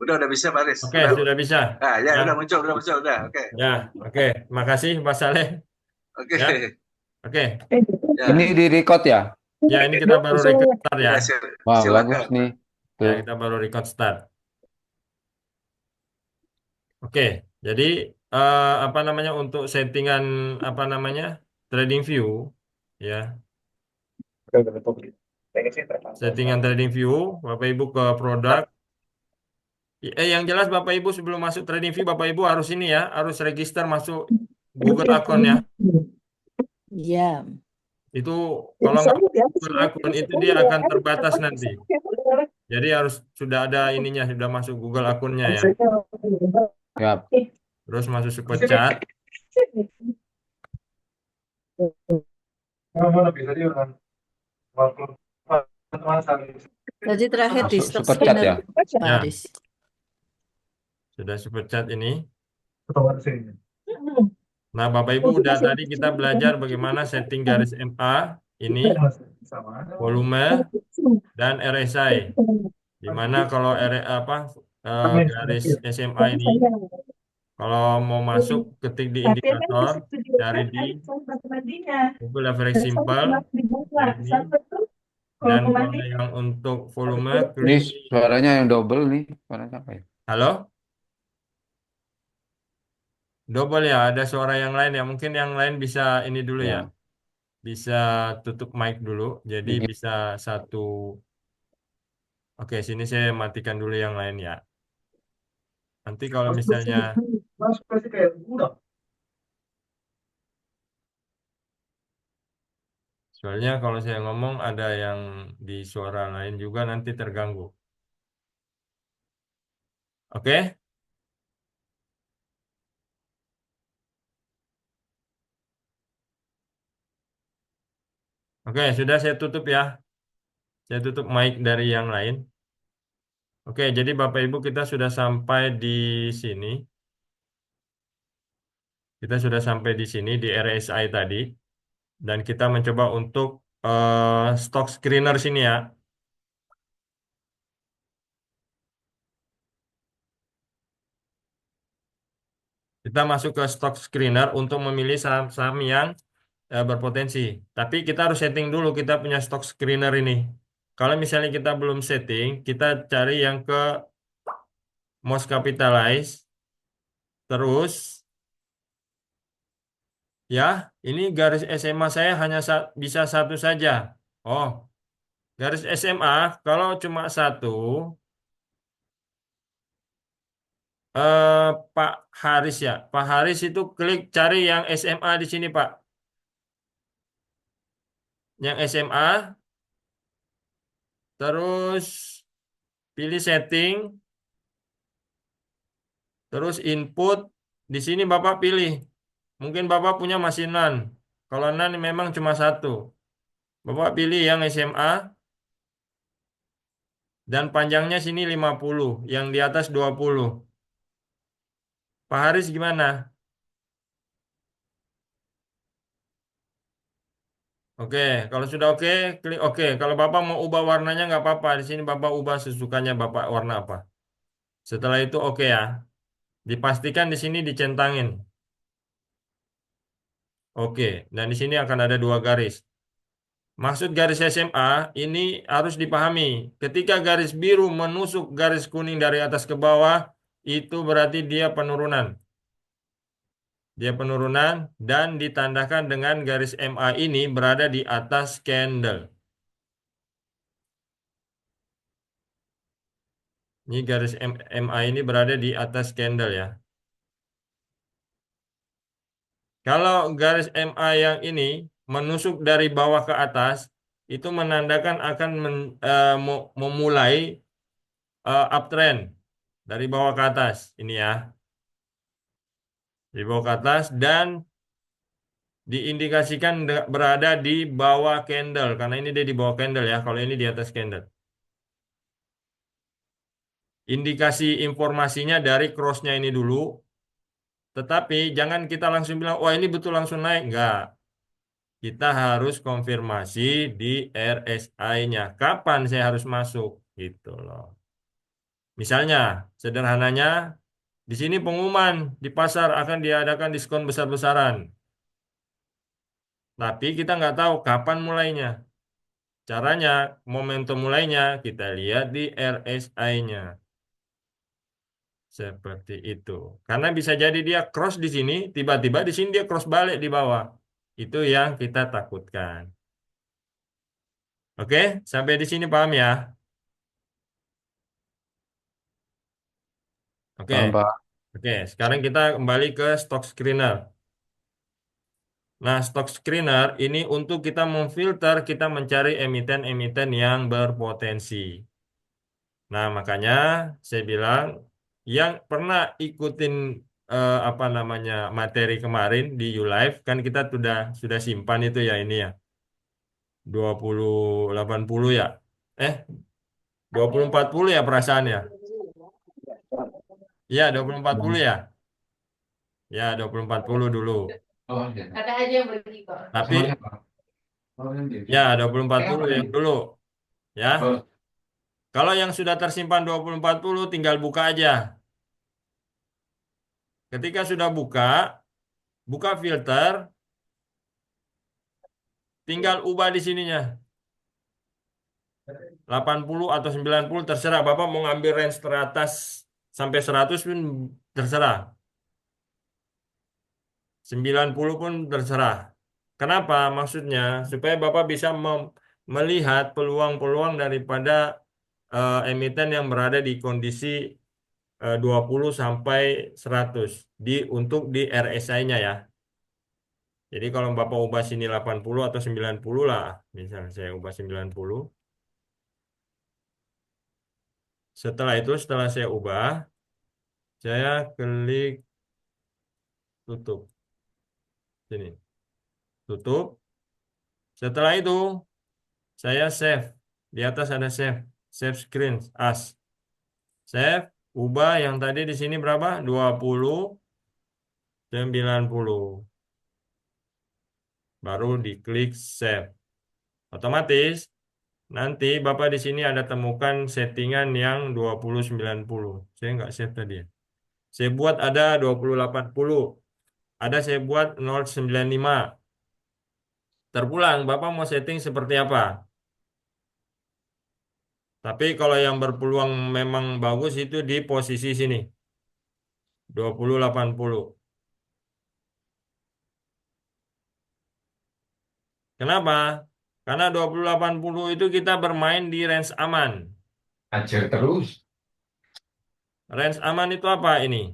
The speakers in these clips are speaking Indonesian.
Udah bisa Pak Aris. Oke, sudah bisa. Ah, ya Ya, udah muncul, udah. Oke. ya, oke. Makasih, Pak Saleh. Oke. Ya, oke. Ya, Ini di record ya? Ya, ini kita baru record start ya. ya Wah, bagus silakan. nih. Ya, Tuh. kita baru record start. Oke, jadi apa namanya untuk settingan apa namanya trading view, ya, settingan trading view, Bapak Ibu ke produk. Yang jelas Bapak Ibu sebelum masuk trading view, Bapak Ibu harus ini ya, harus register masuk Google account ya. Iya. Itu kalau nggak Google account itu dia akan terbatas nanti. Jadi harus sudah ada ininya, sudah masuk Google akunnya ya. Ya. Terus masuk super chat. Tadi terakhir di stock Super chat scanner ya? Pak Ya, Aris. sudah super chat ini. Nah, Bapak Ibu udah tadi kita belajar bagaimana setting garis MA ini, volume dan RSI. Di mana kalau garis SMA ini kalau mau masuk ketik di indikator cari di Google Average Simple ini, dan kalau yang untuk volume Ini klik di suaranya yang double nih. Suaranya apa ya? halo. Double ya, ada suara yang lain ya. Mungkin yang lain bisa ini dulu ya. Ya. Bisa tutup mic dulu. Jadi Ini. bisa satu. Oke, sini saya matikan dulu yang lain ya. Nanti kalau misalnya, soalnya kalau saya ngomong ada yang di suara lain juga nanti terganggu. Oke, oke, sudah saya tutup ya. Saya tutup mic dari yang lain. Oke, jadi Bapak Ibu kita sudah sampai di sini. Kita sudah sampai di sini di RSI tadi. Dan kita mencoba untuk stock screener sini ya. Kita masuk ke stock screener untuk memilih saham-saham yang berpotensi. Tapi kita harus setting dulu kita punya stock screener ini. Kalau misalnya kita belum setting, kita cari yang ke most capitalized. Terus, ya, ini garis SMA saya hanya bisa satu saja. Oh, garis SMA kalau cuma satu, eh, Pak Haris ya. Pak Haris itu klik cari yang SMA di sini, Pak. Yang SMA, terus pilih setting, terus input. Di sini Bapak pilih. Mungkin Bapak punya mesin NAN. Kalau NAN memang cuma satu. Bapak pilih yang SMA dan panjangnya sini 50, yang di atas 20. Pak Haris gimana? Oke, kalau sudah oke, klik oke. Kalau Bapak mau ubah warnanya nggak apa-apa. Di sini Bapak ubah sesukanya Bapak warna apa. Setelah itu oke ya. Dipastikan di sini dicentangin. Oke, dan di sini akan ada dua garis. Maksud garis SMA ini harus dipahami. Ketika garis biru menusuk garis kuning dari atas ke bawah, itu berarti dia penurunan. Dia penurunan dan ditandakan dengan garis MA ini berada di atas candle. Ini garis MA ini berada di atas candle ya. Kalau garis MA yang ini menusuk dari bawah ke atas, itu menandakan akan memulai uptrend dari bawah ke atas. Ini ya, di bawah ke atas dan diindikasikan berada di bawah candle karena ini dia di bawah candle ya. Kalau ini di atas candle. Indikasi informasinya dari crossnya ini dulu. Tetapi jangan kita langsung bilang, wah ini betul langsung naik. Enggak. Kita harus konfirmasi di RSI-nya. Kapan saya harus masuk? Gitu loh. Misalnya, sederhananya, di sini pengumuman di pasar akan diadakan diskon besar-besaran. Tapi kita nggak tahu kapan mulainya. Caranya, momentum mulainya kita lihat di RSI-nya. Seperti itu. Karena bisa jadi dia cross di sini, tiba-tiba di sini dia cross balik di bawah. Itu yang kita takutkan. Oke, sampai di sini paham ya? Oke, Paham, Pak. oke. Sekarang kita kembali ke stock screener. Nah, stock screener ini untuk kita memfilter, kita mencari emiten-emiten yang berpotensi. Nah, makanya saya bilang yang pernah ikutin apa namanya materi kemarin di YouLive kan kita sudah simpan itu ya ini ya 2080 ya. Eh, 2040 ya perasaannya. Iya, 2040 ya. Ya, 2040 dulu. Oh, iya. Ada aja yang pergi kok. Tapi Sama siapa? Oh, gitu. ya 2040 yang dulu ya. Oh, Kalau yang sudah tersimpan 2040 tinggal buka aja. Ketika sudah buka filter, tinggal ubah di sininya. 80 atau 90 terserah. Bapak mau ngambil range teratas sampai 100 pun terserah. 90 pun terserah. Kenapa? Maksudnya supaya Bapak bisa melihat peluang-peluang daripada emiten yang berada di kondisi 20 sampai 100 untuk di RSI-nya ya. Jadi kalau Bapak ubah sini 80 atau 90 lah, misalnya saya ubah 90. Setelah saya ubah, saya klik tutup. Sini, tutup. Setelah itu, saya save. Di atas ada save. Save screen as. Save, ubah yang tadi di sini berapa? 20, 90. Baru diklik save. Otomatis nanti Bapak di sini ada temukan settingan yang 2090. Saya nggak save tadi ya. Saya buat ada 2080. Ada saya buat 095. Terpulang, Bapak mau setting seperti apa? Tapi kalau yang berpeluang memang bagus itu di posisi sini. 2080. Kenapa? Karena 2080 itu kita bermain di range aman. ajar terus. Range aman itu apa ini?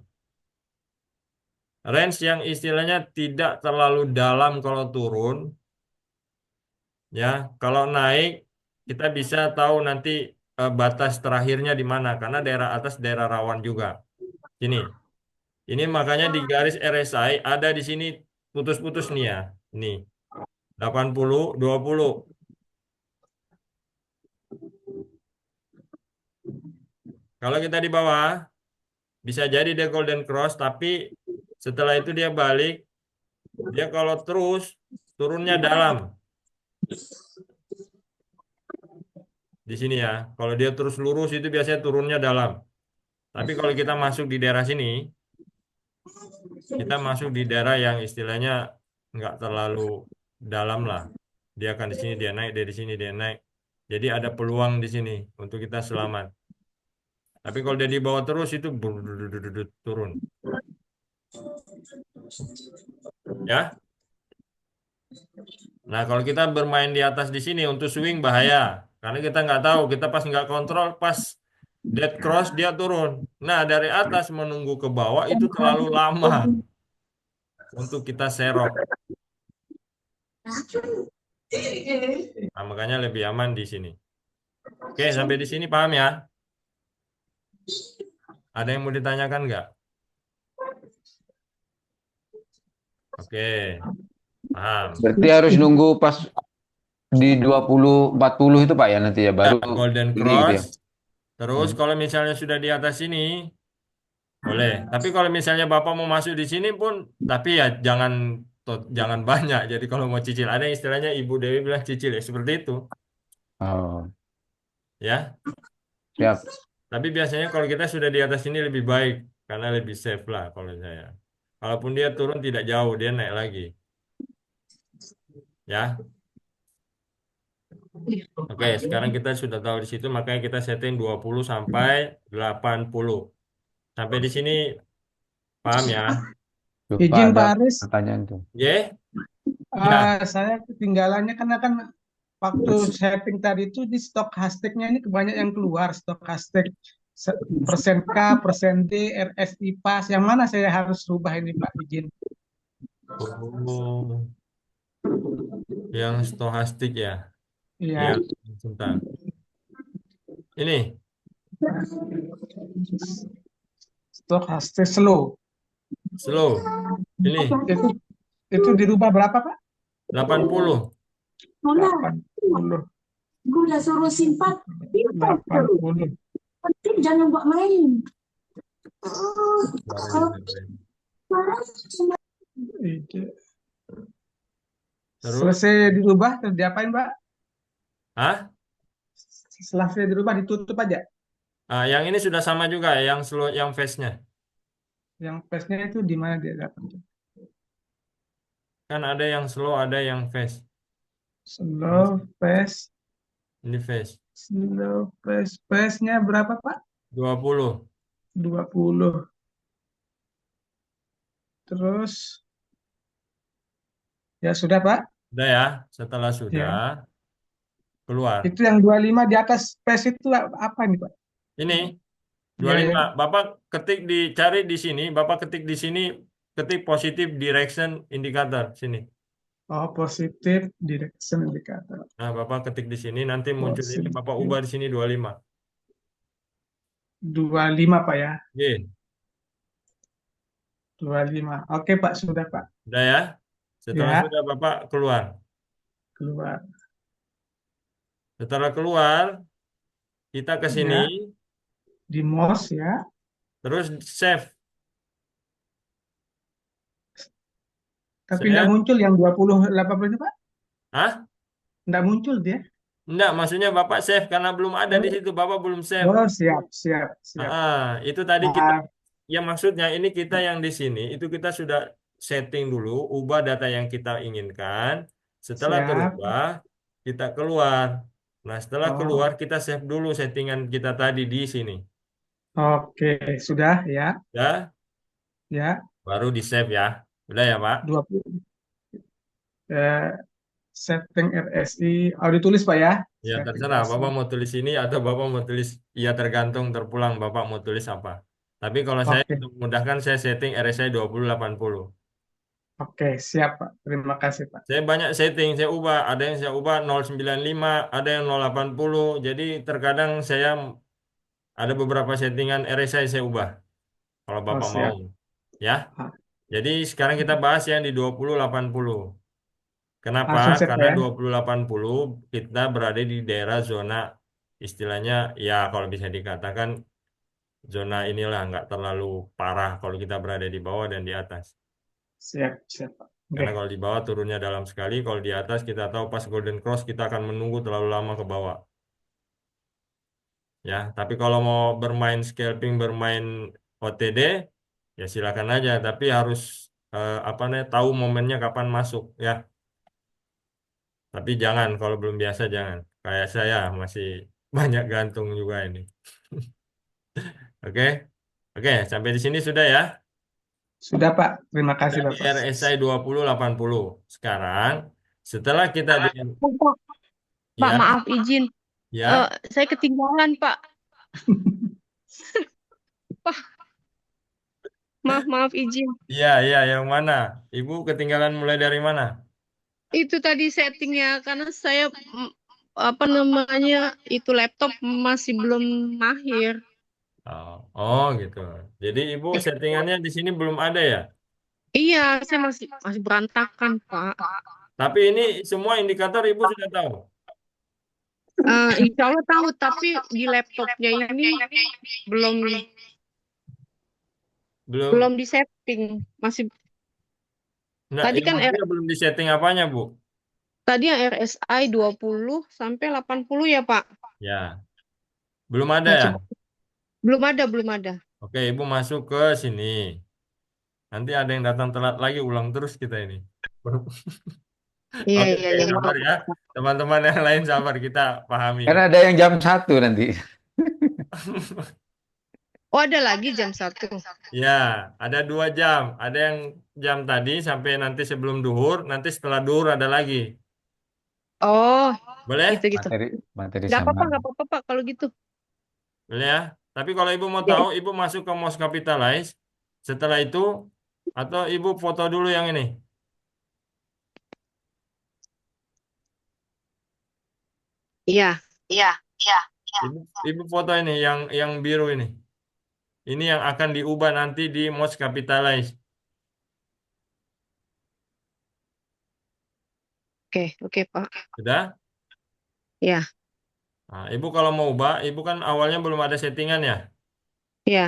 Range yang istilahnya tidak terlalu dalam kalau turun. Ya, kalau naik kita bisa tahu nanti batas terakhirnya di mana karena daerah atas daerah rawan juga. Sini. Ini makanya di garis RSI ada di sini putus-putus nih ya. Ini 80 20. Kalau kita di bawah bisa jadi dia golden cross tapi setelah itu dia balik dia kalau terus turunnya dalam. Di sini ya. Kalau dia terus lurus itu biasanya turunnya dalam. Tapi kalau kita masuk di daerah sini, kita masuk di daerah yang istilahnya nggak terlalu dalam lah. Dia akan di sini dia naik, dari sini dia naik. Jadi ada peluang di sini untuk kita selamat. Tapi kalau dia di bawah terus itu turun. Ya. Nah, kalau kita bermain di atas di sini untuk swing bahaya. Karena kita nggak tahu, kita pas nggak kontrol, pas dead cross dia turun. Nah, dari atas menunggu ke bawah itu terlalu lama untuk kita serok. Nah, makanya lebih aman di sini. Oke, sampai di sini paham ya? Ada yang mau ditanyakan nggak? Oke, paham. Berarti harus nunggu pas di 20-40 itu Pak ya nanti ya baru Nah, golden ini gitu ya. cross. Terus kalau misalnya sudah di atas sini, boleh. Tapi kalau misalnya Bapak mau masuk di sini pun, tapi ya jangan banyak. Jadi kalau mau cicil, ada yang istilahnya Ibu Dewi bilang cicil ya, seperti itu. Oh, Ya, siap. Tapi biasanya kalau kita sudah di atas ini lebih baik karena lebih safe lah kalau saya. Kalaupun dia turun tidak jauh, dia naik lagi. Ya. Oke, sekarang kita sudah tahu di situ, makanya kita setting 20 sampai 80. Sampai di sini paham ya? Lupa Izin ada Pak Aris, pertanyaan tuh. Ya, ya. saya ketinggalannya karena kan waktu setting tadi itu di stokastiknya ini kebanyakan yang keluar stokastik persen K, persen D, RSI pas. Yang mana saya harus rubah ini Pak izin? Oh, yang stochastik ya. Ya, Iya, sebentar. Ini stokastik slow. slow. Ini Itu itu dirubah berapa Pak? 80. Nona, 80. gue udah suruh simpan. Simpan dulu. 80. Penting jangan buat main. Suaranya keren. Itu. Terus, Selesai dirubah terus diapain Pak? ah, Setelah saya dirubah ditutup aja. yang ini sudah sama juga ya, yang slow, yang face-nya. Yang paste-nya itu di mana dia dapat? Kan ada yang slow, ada yang face. Slow paste, Ini face. slow paste. Paste-nya berapa Pak? 20. 20. Terus ya sudah Pak. Udah ya, setelah sudah Ya. keluar. Itu yang 25 di atas paste itu apa nih Pak? Ini Ya, 25. ya. Bapak ketik dicari di sini, Bapak ketik di sini, ketik positive direction indicator sini. Oh, positif direction indicator. Nah, Bapak ketik di sini, nanti muncul ini, Bapak ubah di sini 25. 25 Pak ya. Oke, 25. Oke Pak, sudah Pak. udah ya. Setelah Ya. sudah Bapak keluar. Keluar. Setelah keluar, kita ke sini, Ya. Di mouse ya. terus save. Tapi Saya, nggak muncul yang 20 80 itu Pak. Hah? Nggak muncul dia. Enggak, maksudnya Bapak save karena belum ada di situ, Bapak belum save. Oh, siap, siap, siap. Itu tadi kita, Ah, ya maksudnya ini kita yang di sini, itu kita sudah setting dulu, ubah data yang kita inginkan. Setelah siap. terubah, kita keluar. Nah, setelah Oh, keluar, kita save dulu settingan kita tadi di sini. oke, sudah ya. Ya, Ya, baru di save ya. Udah ya, Pak? 20 eh, setting RSI. Oh, ditulis Pak ya. Ya, Setting terserah. RSI. Bapak mau tulis ini atau Bapak mau tulis, ya tergantung terpulang Bapak mau tulis apa. Tapi kalau saya Oke, untuk memudahkan, saya setting RSI 2080. oke, siap Pak. Terima kasih Pak. Saya banyak setting, saya ubah. Ada yang saya ubah 095, ada yang 080. Jadi terkadang saya ada beberapa settingan RSI saya ubah. Kalau Oh, Bapak mau. siap. Ya. Ah, Jadi sekarang kita bahas yang di 2080. Kenapa? langsung set Karena ya. 2080 kita berada di daerah zona istilahnya ya kalau bisa dikatakan zona inilah nggak terlalu parah kalau kita berada di bawah dan di atas. Siap, siap Pak. Oke, Karena kalau di bawah turunnya dalam sekali, kalau di atas kita tahu pas Golden Cross kita akan menunggu terlalu lama ke bawah. Ya, tapi kalau mau bermain scalping, bermain OTD, ya silakan aja. Tapi harus apa namanya tahu momennya kapan masuk ya. Tapi jangan kalau belum biasa jangan. Kayak saya masih banyak gantung juga ini. Oke, oke sampai di sini sudah ya. sudah Pak. Terima kasih Dari Bapak. RSI 2080. Sekarang setelah kita di Pak, ya maaf izin. ya Saya ketinggalan, Pak. Pak, maaf izin. iya yang mana? Ibu ketinggalan mulai dari mana? Itu tadi settingnya karena saya apa namanya itu laptop masih belum mahir. Oh gitu. Jadi ibu settingannya di sini belum ada ya? Iya, saya masih berantakan, Pak. Tapi ini semua indikator ibu sudah tahu. Insya Allah tahu, tapi di laptopnya ini belum Belum. di setting. Masih Nah, tadi yang kan maksudnya belum di setting apanya, Bu? tadi yang RSI 20 sampai 80 ya, Pak. Ya, belum ada Nah, ya? coba Belum ada, belum ada. Oke, Ibu masuk ke sini. Nanti ada yang datang telat lagi, ulang terus kita ini. Iya, Oke, iya, oke, iya. sabar ya. Teman-teman yang lain sabar, kita pahami. Karena ada yang jam 1 nanti. Oh, ada lagi jam 1. Ya, ada 2 jam. Ada yang jam tadi sampai nanti sebelum duhur, nanti setelah duhur ada lagi. Oh, Boleh? gitu-gitu. Materi Nggak apa-apa, sama. nggak apa-apa, Pak, kalau gitu. Boleh ya? Tapi kalau Ibu mau Ya. tahu, Ibu masuk ke Most Capitalize. Setelah itu, atau Ibu foto dulu yang ini. Iya. Ibu foto ini yang biru ini. Ini yang akan diubah nanti di Most Capitalize. Oke, oke, Pak. Sudah? Ya, Nah, Ibu kalau mau ubah, Ibu kan awalnya belum ada settingan ya. ya.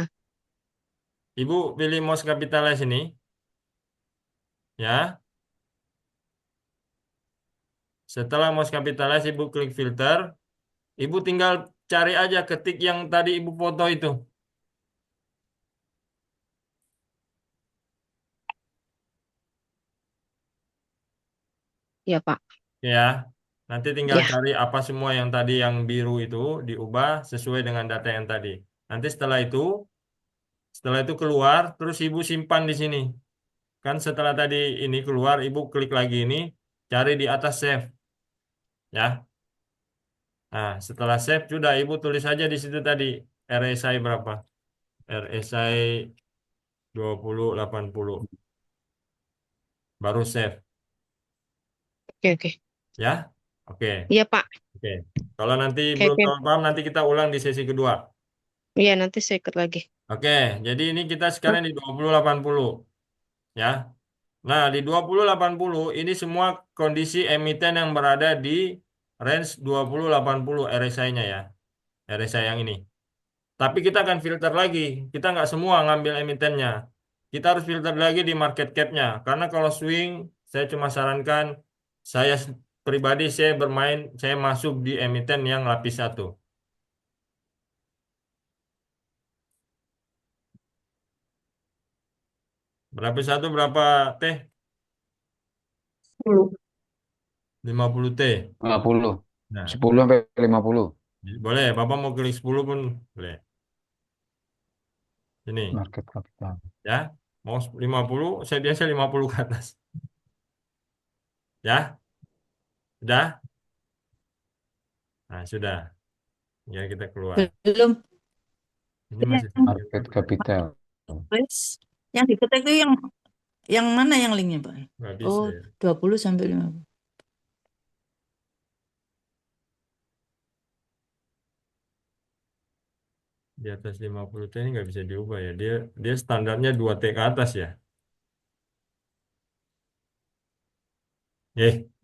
Ibu pilih Most Capitalize ini. Ya. Setelah Most Capitalize, Ibu klik filter. Ibu tinggal cari aja ketik yang tadi Ibu foto itu. Ya, Pak. Ya. Nanti tinggal Ya. cari apa semua yang tadi yang biru itu diubah sesuai dengan data yang tadi. Nanti setelah itu keluar, terus Ibu simpan di sini. Kan setelah tadi ini keluar, Ibu klik lagi ini, cari di atas save. Ya. Nah, setelah save, sudah Ibu tulis saja di situ tadi RSI berapa? RSI 2080. Baru save. Oke, oke. Ya. Oke. Iya, Pak. Oke. Kalau nanti Oke, belum oke. paham, nanti kita ulang di sesi kedua. Iya, nanti saya ikut lagi. Oke, jadi ini kita sekarang di 2080. Ya. Nah, di 2080 ini semua kondisi emiten yang berada di range 2080 RSI-nya ya. RSI yang ini. Tapi kita akan filter lagi. Kita nggak semua ngambil emitennya. Kita harus filter lagi di market cap-nya. Karena kalau swing, saya cuma sarankan, saya pribadi saya masuk di emiten yang lapis 1. Lapis 1 berapa teh? 50 T. 50. Nah, 10 sampai 50 boleh. Bapak mau klik 10 pun boleh. Ini, market capital. ya. Mau 50, saya biasa 50 ke atas. Ya, sudah? Nah, sudah. Ya, kita keluar. Belum. Ini masih Market capital. Terus yang diketik itu yang mana yang linknya, Pak? nggak bisa Oh, ya. 20 sampai 50. Di atas 50 T ini nggak bisa diubah ya. Dia standarnya 2 T ke atas ya.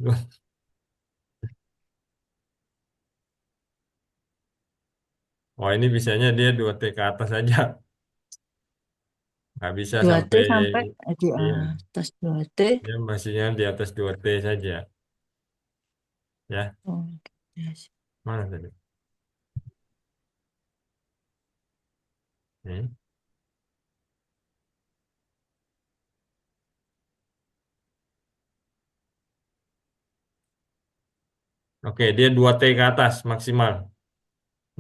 Loh. Oh, ini bisanya dia 2 T ke atas saja. Nggak bisa 2T sampai, sampai di iya. atas 2T. Dia masihnya di atas 2 T saja. Ya, Oh, yes. mana tadi? Ini. Oke, dia 2 T ke atas maksimal.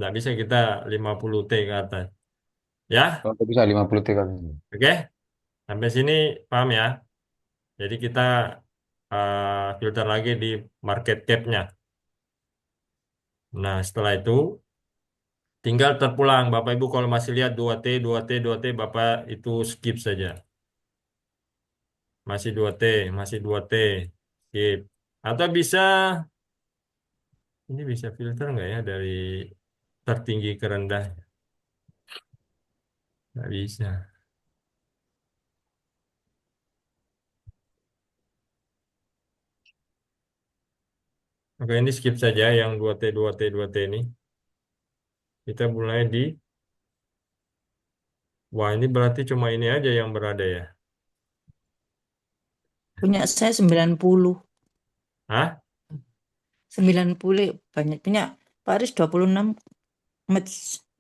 Nggak bisa kita 50 T ke atas. Ya, Kalau bisa 50 T kali. oke. Sampai sini paham ya. Jadi kita filter lagi di market cap-nya. Nah, setelah itu tinggal terpulang. Bapak Ibu kalau masih lihat 2T, 2T, 2T, Bapak itu skip saja. Masih 2T, masih 2T. Skip. Atau ini bisa filter nggak ya dari tertinggi ke rendah? Nggak bisa. Oke, ini skip saja yang 2T, 2T, 2T ini. Kita mulai di, wah ini berarti cuma ini aja yang berada ya. Punya saya 90. Hah? 90 banyak punya Paris 26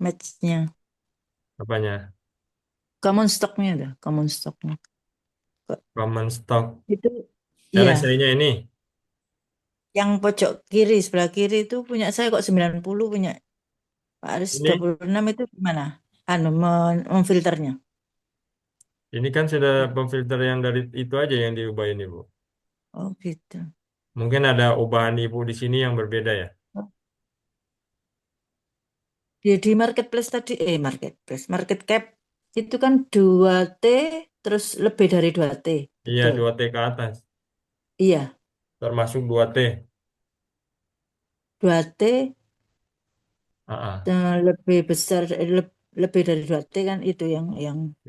matchnya. Apanya? Common stocknya ada, common stocknya. Common stock. Itu iya, RSI-nya ini. yang pojok kiri, sebelah kiri itu punya saya kok 90, punya Pak Aris Ini. 26, itu gimana? Anu, memfilternya. Ini kan sudah pemfilter yang dari itu aja yang diubah ini, Bu. Oh gitu. Mungkin ada ubahan Ibu di sini yang berbeda ya. Di marketplace tadi, marketplace, market cap itu kan 2T terus lebih dari 2T. Iya, Betul. 2T ke atas. Iya, Termasuk 2T. 2T Ah, lebih besar, lebih dari 2T kan itu nah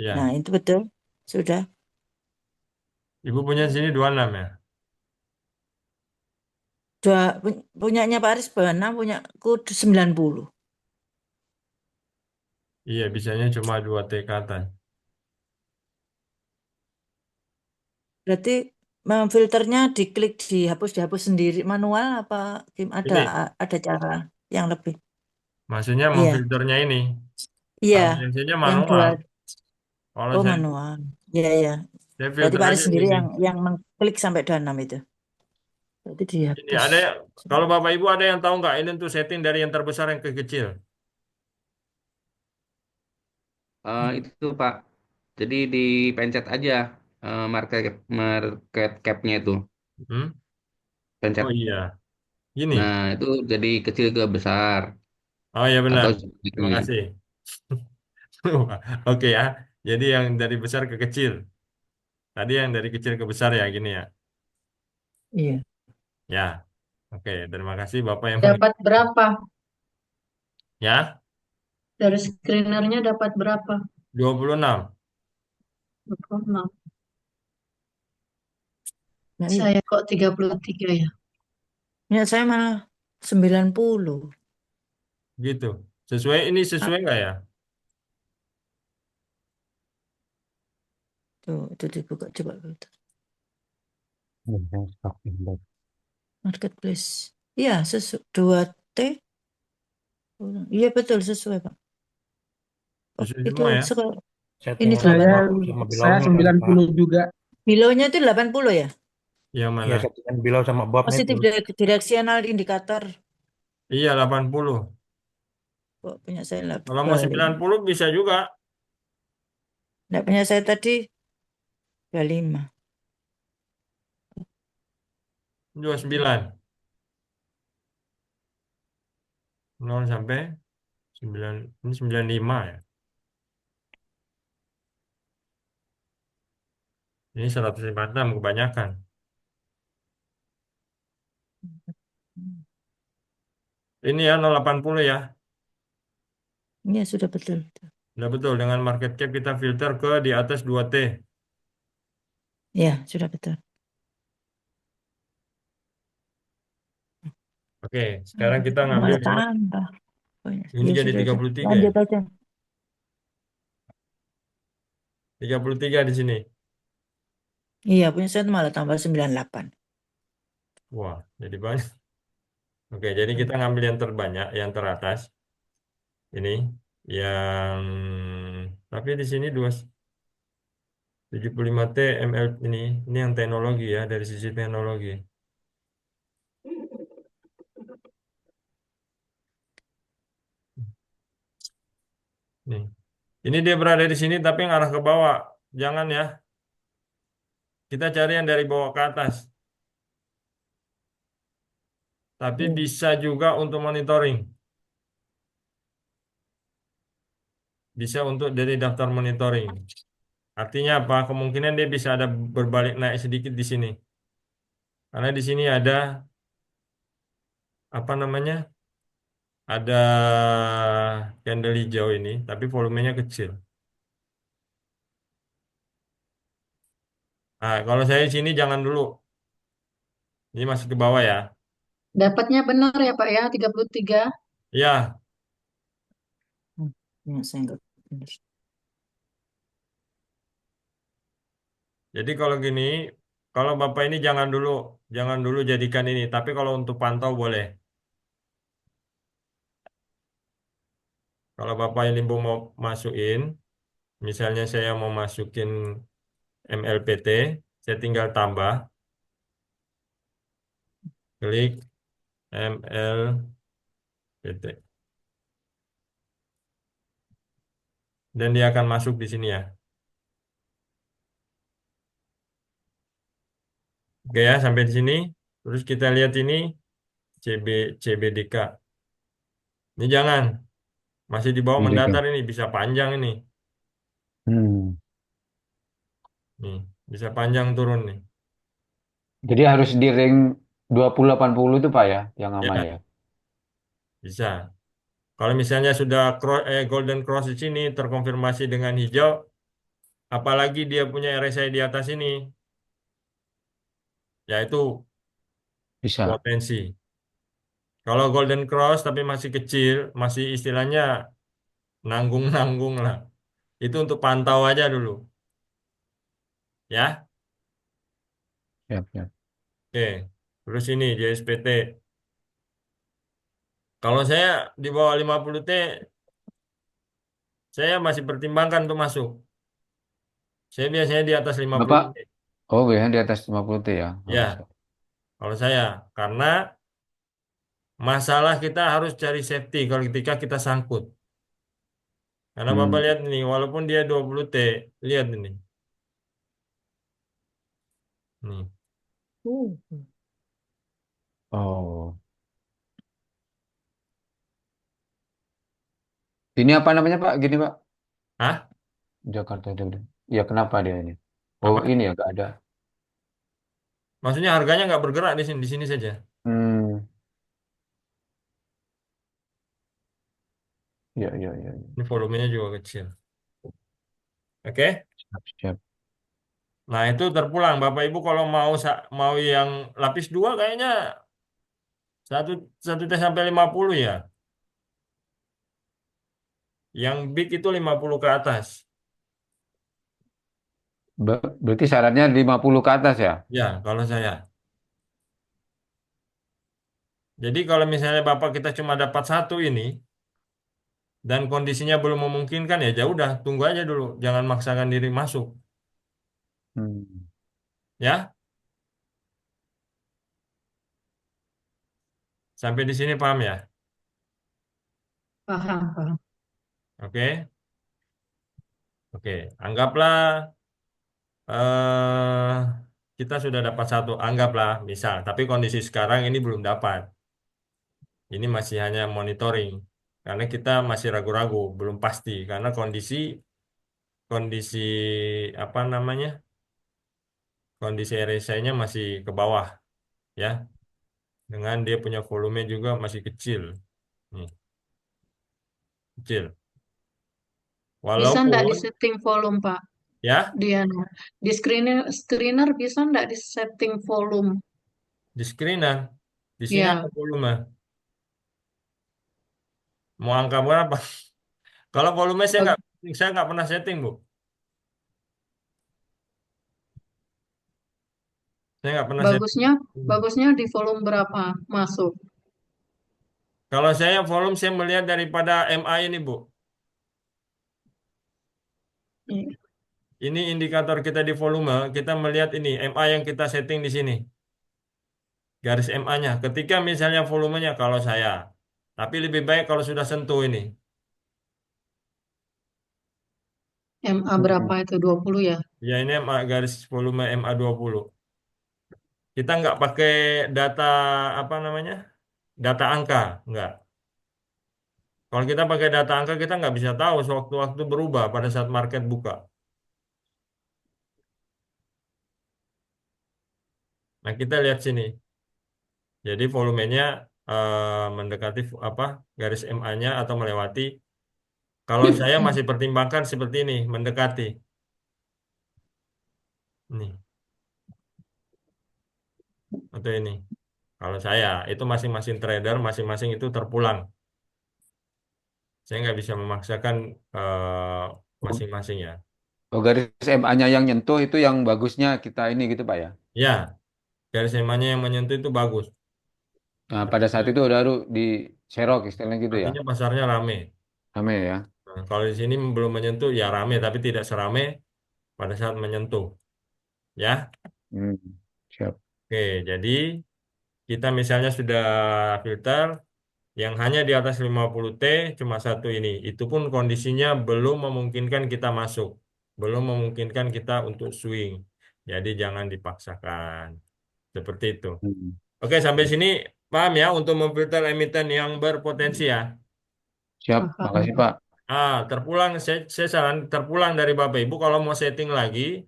iya. itu betul. Sudah. Ibu punya di sini 26 ya. Punyanya Pak Aris Bana, punya ku 90. Iya, bisanya cuma 2T ke atas. Berarti memfilternya dihapus sendiri manual apa Ini, ada cara yang lebih? maksudnya Iya, memfilternya ini. iya, Kalau biasanya yang manual. dua, Kalau oh saya, manual. Iya, iya. saya Berarti filter Pak aja Aris di sendiri sini. yang mengklik sampai 26 itu. Berarti Ini dihapus. ada, kalau Bapak Ibu ada yang tahu nggak ini untuk setting dari yang terbesar yang ke kecil? Itu Pak. Jadi dipencet aja market cap-nya itu. Hmm? Oh Pencet. iya, gini. Nah, itu jadi kecil ke besar Oh iya benar. atau Terima sebaliknya. kasih. Oke ya. Jadi yang dari besar ke kecil. Tadi yang dari kecil ke besar ya gini ya. Iya. Ya. Oke, terima kasih Bapak yang Dapat berapa? ya. Dari screenernya dapat berapa? 26. 26. Nah, iya. Saya kok 33 ya? Ya, saya malah 90. Gitu. Sesuai nggak ya? Tuh, itu dibuka coba gitu. Stock index. Marketplace. Iya, 2T. Iya betul sesuai, Pak. Oh, Sesuai itu semua ya. ini Saya 80. saya 90 juga. Bilaunya itu 80 ya? Yang Iya, mana? settingan below sama babnya itu. Positif direksional indikator. Iya, 80. Kok punya saya Kalau mau 90 bisa juga. Nggak, punya saya tadi 25. 29. 0 sampai 9. Ini 95 ya. Ini 156 kebanyakan. Ini ya 080 ya. Iya, sudah betul. Sudah betul. Dengan market cap kita filter ke di atas 2T. Iya, sudah betul. Oke, sekarang kita ngambil Malah tambah. Oh, iya. ini Iya, jadi sudah. 33 ya. Lanjut aja. 33 di sini. Iya, punya saya malah tambah 98. Wah, jadi banyak. Oke, jadi kita ngambil yang terbanyak, yang teratas. Ini yang tapi di sini 275T ML ini yang teknologi ya dari sisi teknologi. Nih. Ini dia berada di sini tapi yang arah ke bawah. Jangan ya. Kita cari yang dari bawah ke atas. Tapi Iya. bisa juga untuk monitoring. Bisa untuk dari daftar monitoring. Artinya apa? Kemungkinan dia bisa ada berbalik naik sedikit di sini. Karena di sini ada apa namanya? Ada candle hijau ini, tapi volumenya kecil. Nah, kalau saya di sini jangan dulu. Ini masuk ke bawah ya. Dapatnya benar ya Pak ya, 33. Ya, Punya saya nggak benar. jadi kalau gini, kalau Bapak ini jangan dulu jadikan ini. Tapi kalau untuk pantau boleh. Kalau Bapak Limbo mau masukin, misalnya saya mau masukin MLPT, saya tinggal tambah, klik MLPT. Dan dia akan masuk di sini ya. Oke ya, sampai di sini. Terus kita lihat ini CBDK. Ini jangan, masih di bawah BDK. mendatar ini, bisa panjang ini. Hmm. Nih, bisa panjang turun nih. Jadi harus di rank 20-80 itu Pak ya, yang aman Ya, ya. bisa. Kalau misalnya sudah golden cross di sini terkonfirmasi dengan hijau, apalagi dia punya RSI di atas ini, yaitu Bisa. potensi. Kalau golden cross tapi masih kecil, masih istilahnya nanggung-nanggung lah. Itu untuk pantau aja dulu, ya. Siap, siap. Oke. Terus ini JSPT. Kalau saya di bawah 50T, saya masih pertimbangkan untuk masuk. Saya biasanya di atas 50 Bapak, T. oh biasanya di atas 50 T ya. Oh, Ya, siap. kalau saya. Karena masalah kita harus cari safety kalau ketika kita sangkut. Karena Bapak Hmm. lihat ini, walaupun dia 20T, lihat ini. Nih. Oh. Ini apa namanya Pak? Gini Pak. Hah? Jakarta Deli. Ya kenapa dia ini? Oh Apa? ini ya nggak ada. Maksudnya harganya nggak bergerak di sini saja. Hmm. Ya, ya, ya, ya. Ini volumenya juga kecil. Oke? Siap, siap. Nah, itu terpulang. Bapak Ibu kalau mau yang lapis 2 kayaknya satu satu T sampai 50 ya. Yang big itu 50 ke atas. Berarti syaratnya 50 ke atas ya? Ya, kalau saya. Jadi kalau misalnya Bapak kita cuma dapat satu ini dan kondisinya belum memungkinkan ya, ya udah tunggu aja dulu. Jangan maksakan diri masuk. Hmm. Ya, sampai di sini paham ya? Paham, paham. Oke. Oke, anggaplah eh kita sudah dapat satu, anggaplah misal, tapi kondisi sekarang ini belum dapat. Ini masih hanya monitoring karena kita masih ragu-ragu, belum pasti karena kondisi kondisi apa namanya? Kondisi RSI-nya masih ke bawah ya. Dengan dia punya volume juga masih kecil. Nih, kecil. Bisa ndak di Walaupun setting volume, Pak? ya Di screener bisa ndak di setting volume? di screener di sini ada Ya, volume. Mau angka berapa? Kalau volume bag- saya nggak pernah setting, Bu. Saya nggak pernah setting. bagusnya bagusnya di volume berapa masuk? Kalau saya volume saya melihat daripada MA ini, Bu. Iya. Ini indikator kita di volume, kita melihat ini MA yang kita setting di sini. Garis MA-nya. Ketika misalnya volumenya kalau saya, tapi lebih baik kalau sudah sentuh ini. MA Hmm. berapa itu? 20 ya? Ya ini MA, garis volume MA20. Kita nggak pakai data apa namanya? Data angka, nggak. Kalau kita pakai data angka kita nggak bisa tahu sewaktu-waktu berubah pada saat market buka. Nah kita lihat sini. Jadi volumenya mendekati apa garis MA-nya atau melewati. Kalau saya masih pertimbangkan seperti ini, mendekati. Nih, atau ini. Kalau saya, itu masing-masing trader, masing-masing itu terpulang. Saya nggak bisa memaksakan Oh, masing-masing ya. oh, garis MA-nya yang nyentuh itu yang bagusnya kita ini gitu Pak ya. Ya, garis MA-nya yang menyentuh itu bagus. Nah, pada saat Artinya, itu udah di serok istilahnya gitu ya. artinya pasarnya rame. Rame ya. Nah, kalau di sini belum menyentuh ya rame, tapi tidak serame pada saat menyentuh. Ya, Hmm, siap. oke. Jadi kita misalnya sudah filter yang hanya di atas 50T cuma satu ini. Itu pun kondisinya belum memungkinkan kita masuk, belum memungkinkan kita untuk swing. Jadi jangan dipaksakan. Seperti itu. Hmm. Oke, sampai sini paham ya untuk memfilter emiten yang berpotensi ya. Siap. Paham. Makasih Pak. Terpulang saya saran terpulang dari Bapak Ibu kalau mau setting lagi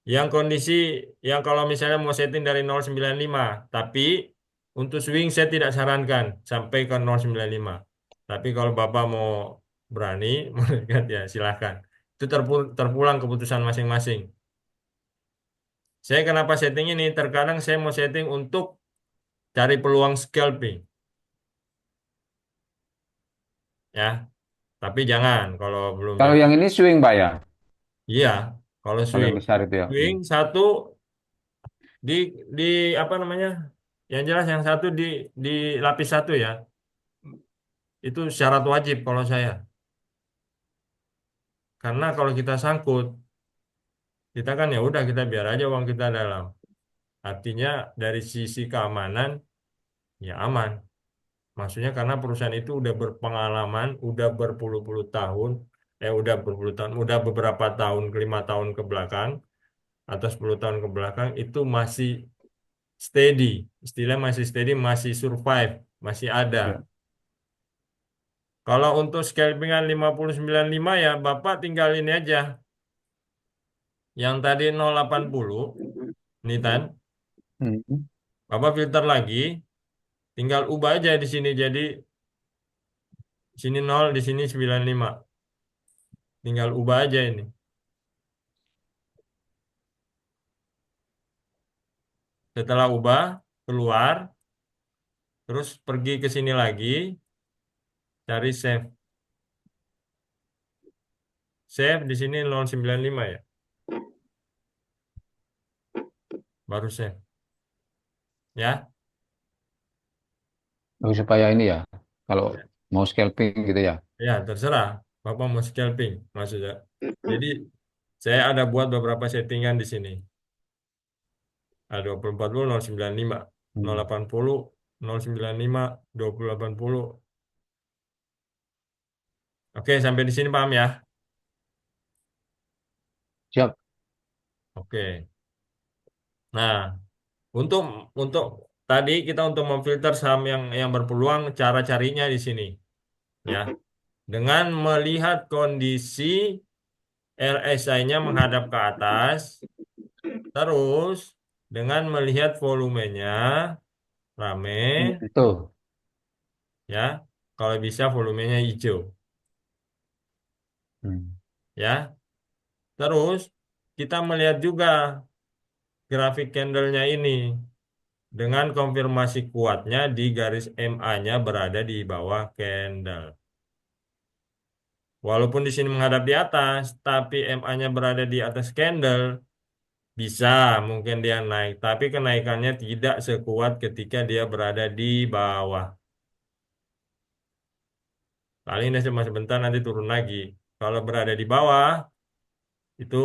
yang kondisi yang kalau misalnya mau setting dari 0,95 tapi untuk swing saya tidak sarankan sampai ke 0,95. Tapi kalau Bapak mau berani mau dekat ya silahkan. Itu terpulang keputusan masing-masing. Saya kenapa setting ini? Terkadang saya mau setting untuk cari peluang scalping ya. Tapi jangan kalau belum Kalau yang ini swing Pak ya? iya, kalau Kalau swing. yang besar itu ya. Swing satu di di apa namanya? Yang jelas yang satu di lapis satu ya. Itu syarat wajib kalau saya. Karena kalau kita sangkut, kita kan ya udah kita biar aja uang kita dalam. Artinya dari sisi keamanan ya aman. Maksudnya karena perusahaan itu udah berpengalaman, udah berpuluh-puluh tahun, udah berpuluh tahun, udah beberapa tahun, 5 tahun ke belakang atau 10 tahun ke belakang itu masih steady, istilah masih steady, masih survive, masih ada. Ya. Kalau untuk scalpingan 5095 ya Bapak tinggal ini aja. Yang tadi 080, ini kan, Hmm. Bapak filter lagi, tinggal ubah aja di sini jadi sini 0, di sini 95. Tinggal ubah aja ini. Setelah ubah, keluar, terus pergi ke sini lagi, cari save. Save di sini 095 ya. Baru save. Ya. Supaya ini ya. Kalau mau scalping gitu ya. Ya, terserah. Bapak mau scalping maksudnya. Jadi saya ada buat beberapa settingan di sini. Ada 2040, 095, Hmm. 080, 095, 2080. Oke, sampai di sini paham ya? Siap. Oke. Nah, untuk untuk tadi kita untuk memfilter saham yang berpeluang cara carinya di sini ya. Dengan melihat kondisi RSI-nya menghadap ke atas, terus dengan melihat volumenya rame Itu. ya. Kalau bisa volumenya hijau Hmm. ya. Terus kita melihat juga grafik candlenya ini dengan konfirmasi kuatnya di garis MA-nya berada di bawah candle. Walaupun di sini menghadap di atas, tapi MA-nya berada di atas candle, bisa mungkin dia naik, tapi kenaikannya tidak sekuat ketika dia berada di bawah. Paling dia cuma sebentar nanti turun lagi. Kalau berada di bawah, itu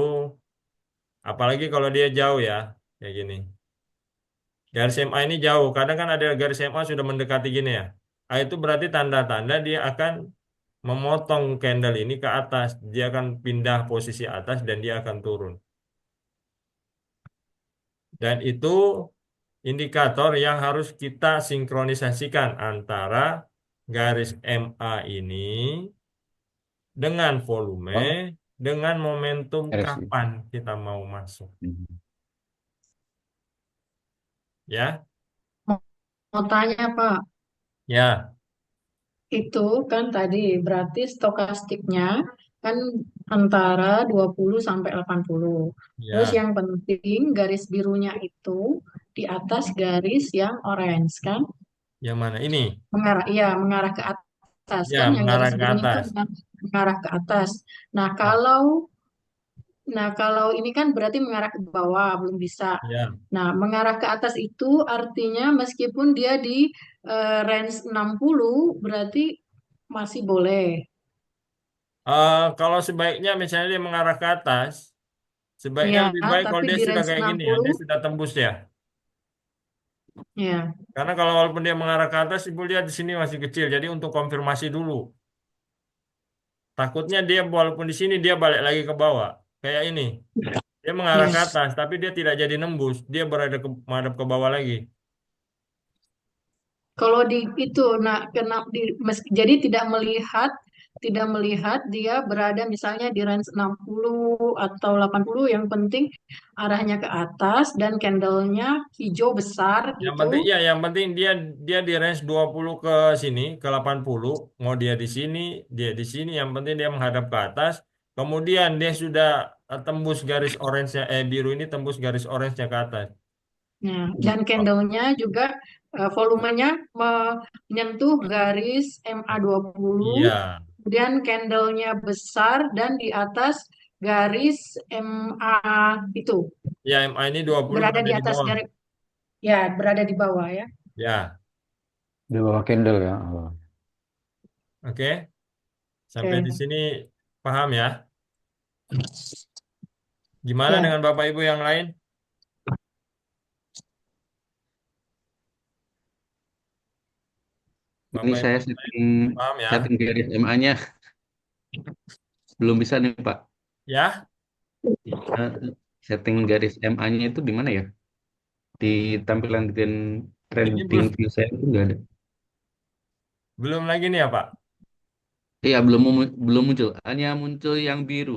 apalagi kalau dia jauh ya, kayak gini. Garis MA ini jauh, kadang kan ada garis MA sudah mendekati gini ya. Itu berarti tanda-tanda dia akan memotong candle ini ke atas. Dia akan pindah posisi atas dan dia akan turun. Dan itu indikator yang harus kita sinkronisasikan antara garis MA ini dengan volume, Oh, dengan momentum RSI. kapan kita mau masuk. Hmm. Ya, Mau tanya Pak, ya, itu kan tadi berarti stokastiknya kan antara 20 sampai 80. Terus ya. yang penting garis birunya itu di atas garis yang orange kan? Yang mana ini? Mengarah, iya, mengarah ke atas Ya, kan? Yang mengarah garis ke birunya itu atas. mengarah ke atas. Nah, Ya, kalau ini kan berarti mengarah ke bawah, belum bisa. ya. Nah, mengarah ke atas itu artinya meskipun dia di range 60 berarti masih boleh. Kalau sebaiknya misalnya dia mengarah ke atas, sebaiknya Ya, lebih baik kalau tapi dia di sudah range kayak gini ya, 60, dia sudah tembus ya. ya. Karena kalau walaupun dia mengarah ke atas, Ibu lihat di sini masih kecil. Jadi untuk konfirmasi dulu. Takutnya dia walaupun di sini dia balik lagi ke bawah. Kayak ini. Dia mengarah Ya. ke atas, tapi dia tidak jadi nembus. Dia berada menghadap ke bawah lagi. Kalau di itu, nah, jadi tidak melihat dia berada misalnya di range 60 atau 80, yang penting arahnya ke atas dan candlenya hijau besar Yang penting gitu. ya, yang penting dia dia di range 20 ke sini, ke 80. Mau dia di sini, dia di sini. Yang penting dia menghadap ke atas. Kemudian dia sudah tembus garis orange-nya, biru ini tembus garis orange-nya ke atas. Nah, dan candlenya juga volumenya menyentuh garis MA20, Iya, kemudian candlenya besar dan di atas garis MA itu, ya MA ini 20 berada berada di di atas bawah. garis, ya berada di bawah ya. Ya, Di bawah candle ya. Oh. oke. Sampai di Oke. sini paham ya? Gimana Ya, dengan Bapak Ibu yang lain? Ini Bapak Ibu saya yang lain setting paham ya? setting garis MA-nya belum bisa nih Pak. Ya, Eh, Setting garis MA-nya itu di mana ya? Di tampilan ini trending view saya itu nggak ada. belum lagi nih ya Pak. Iya, belum muncul. Hanya muncul yang biru.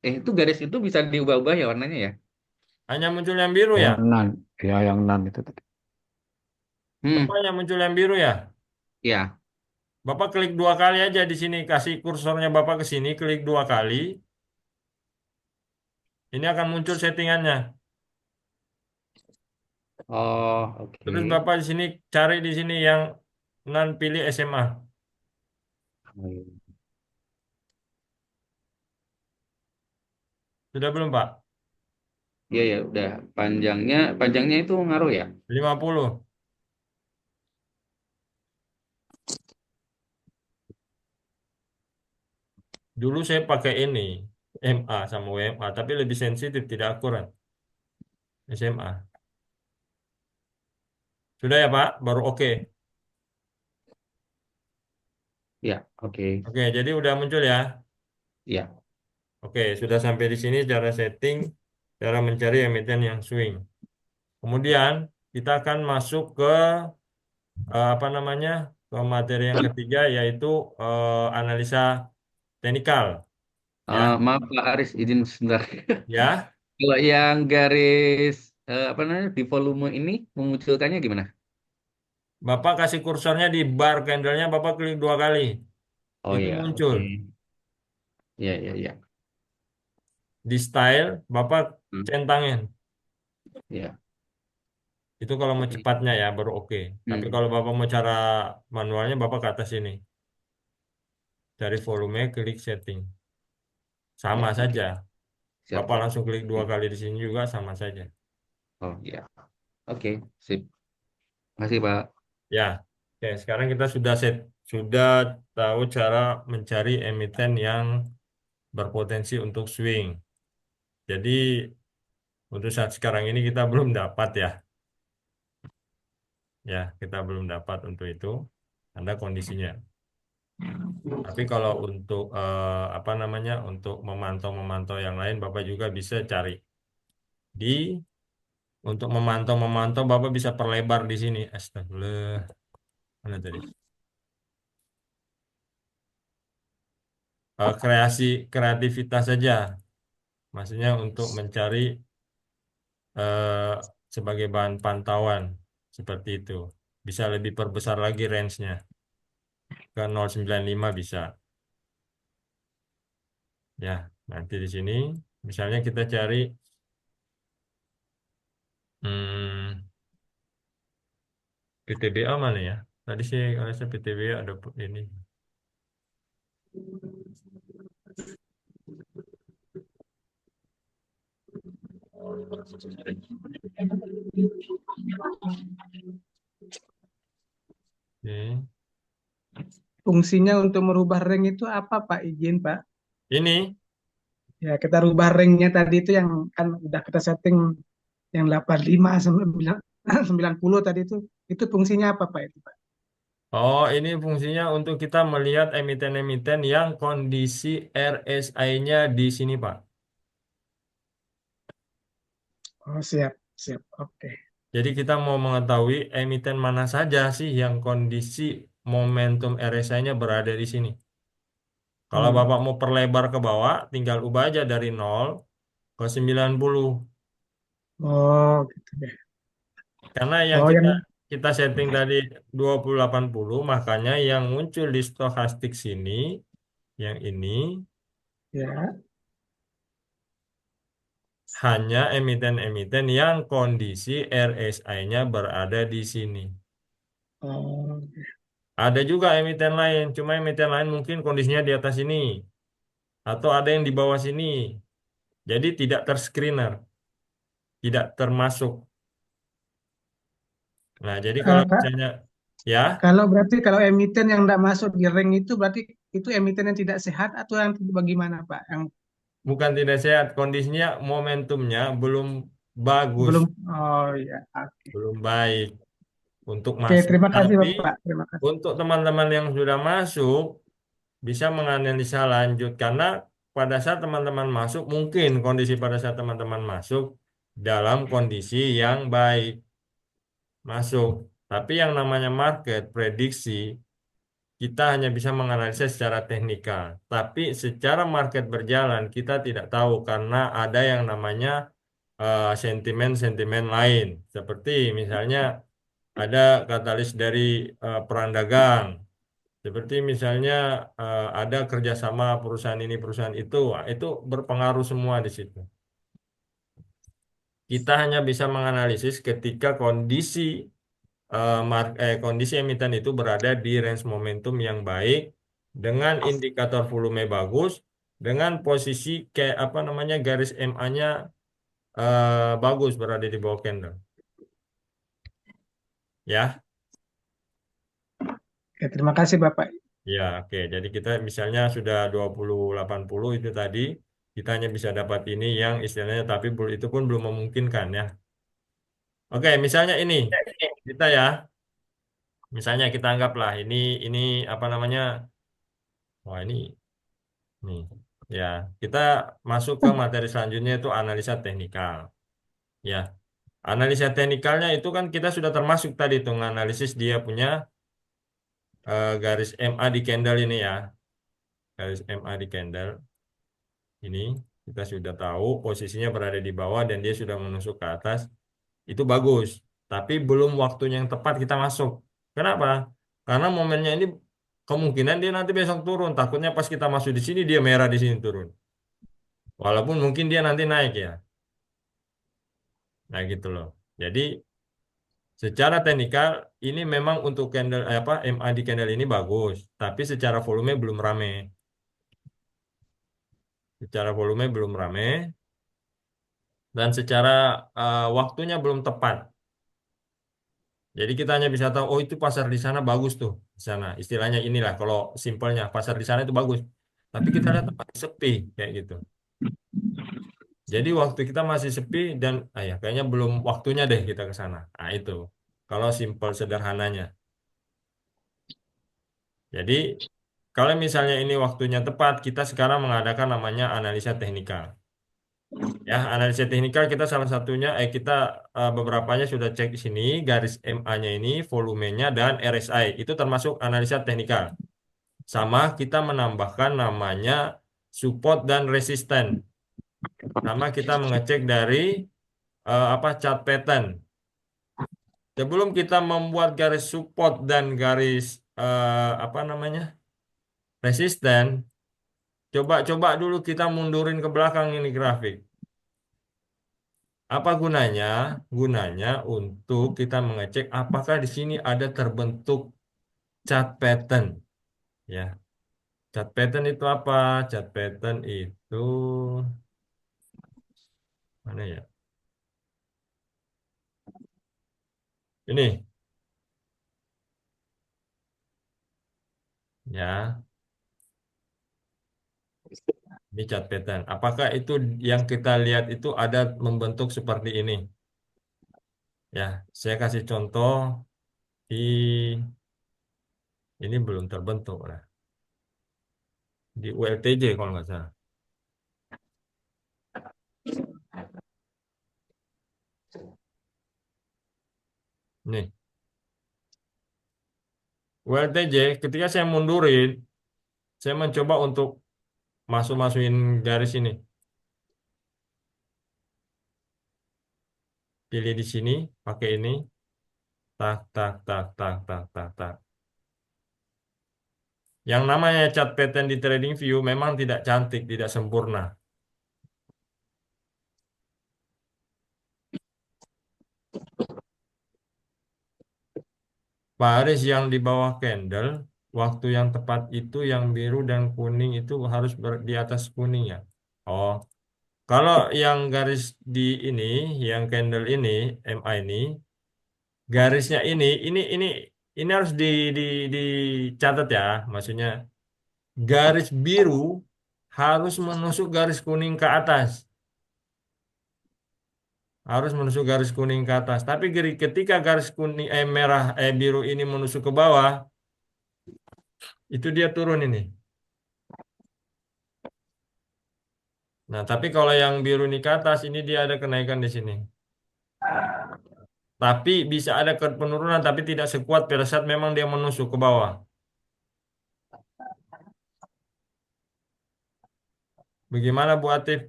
Itu garis itu bisa diubah-ubah ya warnanya ya? Hanya muncul yang biru ya? Yang nan. Ya, yang nan itu tadi. Bapak Hmm, yang muncul yang biru ya? ya. Bapak klik 2 kali aja di sini, kasih kursornya Bapak ke sini, klik 2 kali. Ini akan muncul settingannya. Oh, oke. Terus Bapak di sini cari di sini yang non pilih SMA. Sudah belum Pak? Iya ya, udah. Panjangnya itu ngaruh ya? 50. Dulu saya pakai ini, MA sama WMA, tapi lebih sensitif, tidak akurat. SMA. Sudah ya Pak? Baru oke. Ya, oke. Oke, jadi udah muncul ya. Ya. Oke, sudah sampai di sini cara setting, cara mencari emiten yang swing. Kemudian kita akan masuk ke apa namanya, ke materi yang ketiga yaitu analisa teknikal. Ya, Maaf Pak Aris, izin sebentar. ya. Kalau yang garis apa namanya di volume ini memunculkannya gimana? Bapak kasih kursornya di bar candlenya, Bapak klik 2 kali. Oh Itu ya, muncul. oke. Ya, ya, ya. Di style, Bapak Hmm, centangin. ya, Itu kalau mau oke. cepatnya ya, baru oke. Tapi Hmm, kalau Bapak mau cara manualnya, Bapak ke atas ini. Dari volume, klik setting. Sama ya, oke. saja. Siap, Bapak Pak. langsung klik dua Hmm. kali di sini juga sama saja. Oh ya, oke, sip. Makasih Pak. Ya, oke. Sekarang kita sudah tahu cara mencari emiten yang berpotensi untuk swing. Jadi untuk saat sekarang ini kita belum dapat ya. Ya, kita belum dapat untuk itu. Ada kondisinya. Tapi kalau untuk apa namanya, untuk memantau yang lain, Bapak juga bisa cari di untuk memantau Bapak bisa perlebar di sini. Astagfirullah, mana tadi? Kreativitas saja, maksudnya untuk mencari eh, sebagai bahan pantauan seperti itu. Bisa lebih perbesar lagi range-nya ke 0,95 bisa. Ya, nanti di sini misalnya kita cari hmm, PTBA mana ya? Tadi sih kalau saya PTBA ada ini. Oke. Fungsinya untuk merubah rank itu apa Pak? Izin Pak. Ini Ya, kita rubah ringnya tadi itu yang kan udah kita setting yang 85 9 90 tadi itu fungsinya apa Pak itu Pak? Oh, ini fungsinya untuk kita melihat emiten-emiten yang kondisi RSI-nya di sini, Pak. Oh, siap, siap. Oke. Jadi kita mau mengetahui emiten mana saja sih yang kondisi momentum RSI-nya berada di sini. Kalau Hmm. Bapak mau perlebar ke bawah, tinggal ubah aja dari 0 ke 90. Oh, gitu deh. Karena yang Oh, kita yang kita setting tadi 2080, makanya yang muncul di stokastik sini, yang ini ya. hanya emiten-emiten yang kondisi RSI-nya berada di sini. Oh, Ada juga emiten lain, cuma emiten lain mungkin kondisinya di atas ini, atau ada yang di bawah sini. Jadi tidak terscreener, tidak termasuk. Nah, jadi kalau Kak, misalnya, ya, kalau berarti kalau emiten yang tidak masuk di ring itu berarti itu emiten yang tidak sehat atau yang bagaimana Pak? Yang bukan tidak sehat, kondisinya momentumnya belum bagus, belum. Oh ya. Oke. belum baik untuk Oke, masuk. terima kasih Tapi Bapak. Terima kasih. untuk teman-teman yang sudah masuk, bisa menganalisa lanjut karena pada saat teman-teman masuk, mungkin kondisi pada saat teman-teman masuk dalam kondisi yang baik masuk. Tapi yang namanya market prediksi, kita hanya bisa menganalisa secara teknikal. Tapi secara market berjalan, kita tidak tahu karena ada yang namanya sentimen-sentimen lain. Seperti misalnya ada katalis dari perang dagang. Seperti misalnya ada kerjasama perusahaan ini, perusahaan itu. Wah, itu berpengaruh semua di situ. Kita hanya bisa menganalisis ketika kondisi emiten itu berada di range momentum yang baik dengan indikator volume bagus dengan posisi kayak apa namanya garis MA-nya bagus berada di bawah candle ya. Oke, terima kasih Bapak. Ya, oke. Jadi kita misalnya sudah 2080 itu tadi kita hanya bisa dapat ini yang istilahnya tapi itu pun belum memungkinkan ya. Oke, misalnya ini kita ya. Misalnya kita anggaplah ini apa namanya? Wah, ini ya. Kita masuk ke materi selanjutnya itu analisa teknikal. Ya. Analisa teknikalnya itu kan kita sudah termasuk tadi tuh analisis dia punya garis MA di candle ini ya. Garis MA di candle ini kita sudah tahu posisinya berada di bawah dan dia sudah menusuk ke atas. Itu bagus. Tapi belum waktunya yang tepat kita masuk. Kenapa? Karena momennya ini kemungkinan dia nanti besok turun. Takutnya pas kita masuk di sini dia merah di sini turun. Walaupun mungkin dia nanti naik ya. Nah gitu loh. Jadi secara teknikal ini memang untuk candle apa MA di candle ini bagus, tapi secara volume belum rame. Secara volume belum rame dan secara waktunya belum tepat. Jadi kita hanya bisa tahu oh itu pasar di sana bagus tuh di sana. Istilahnya inilah kalau simpelnya pasar di sana itu bagus. Tapi kita lihat masih sepi kayak gitu. Jadi waktu kita masih sepi dan ya kayaknya belum waktunya deh kita ke sana. Nah itu kalau simpel sederhananya. Jadi kalau misalnya ini waktunya tepat, kita sekarang mengadakan namanya analisa teknikal. Ya, analisa teknikal kita salah satunya, kita beberapanya sudah cek di sini, garis MA-nya ini, volumenya, dan RSI. Itu termasuk analisa teknikal. Sama kita menambahkan namanya support dan resisten. Sama kita mengecek dari apa chart pattern. Sebelum kita membuat garis support dan garis apa namanya resisten, coba-coba dulu kita mundurin ke belakang ini grafik. Apa gunanya? Gunanya untuk kita mengecek apakah di sini ada terbentuk chart pattern. Ya, chart pattern itu apa? Chart pattern itu mana ya? Ini, ya. Ini chart pattern. Apakah itu yang kita lihat itu ada membentuk seperti ini? Ya, saya kasih contoh di ini belum terbentuk lah. Di ULTJ kalau nggak salah. Nih, ULTJ ketika saya mundurin, saya mencoba untuk masukin garis ini. Pilih di sini, pakai ini. Tak, tak, tak, tak, tak, tak, tak. Yang namanya chart pattern di TradingView memang tidak cantik, tidak sempurna. Baris yang di bawah candle, waktu yang tepat itu yang biru dan kuning itu harus di atas kuning ya. Oh, kalau yang garis di ini, yang candle ini, MA ini, garisnya ini harus dicatat ya. Maksudnya garis biru harus menusuk garis kuning ke atas. Harus menusuk garis kuning ke atas. Tapi ketika garis kuning merah biru ini menusuk ke bawah, itu dia turun ini. Nah, tapi kalau yang biru ini ke atas, ini dia ada kenaikan di sini. Tapi bisa ada penurunan, tapi tidak sekuat pada saat memang dia menusuk ke bawah. Bagaimana Bu Atif?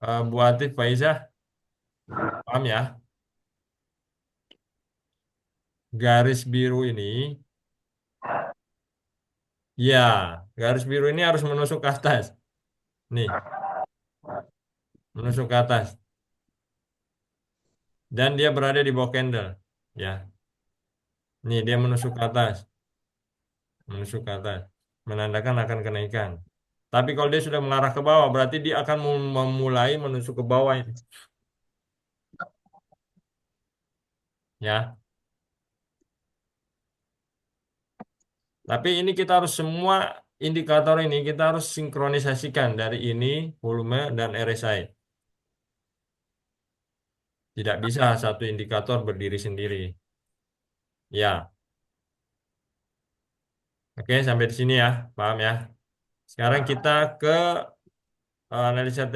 Bu Atif Faizah, paham ya? Garis biru ini, ya, garis biru ini harus menusuk ke atas. Nih, menusuk ke atas. Dan dia berada di bawah candle. Ya, nih dia menusuk ke atas. Menusuk ke atas. Menandakan akan kenaikan. Tapi kalau dia sudah mengarah ke bawah, berarti dia akan memulai menusuk ke bawah ini. Ya. Tapi ini kita harus semua indikator ini kita harus sinkronisasikan dari ini, volume, dan RSI. Tidak bisa satu indikator berdiri sendiri. Ya. Oke, sampai di sini ya. Paham ya? Sekarang kita ke analisa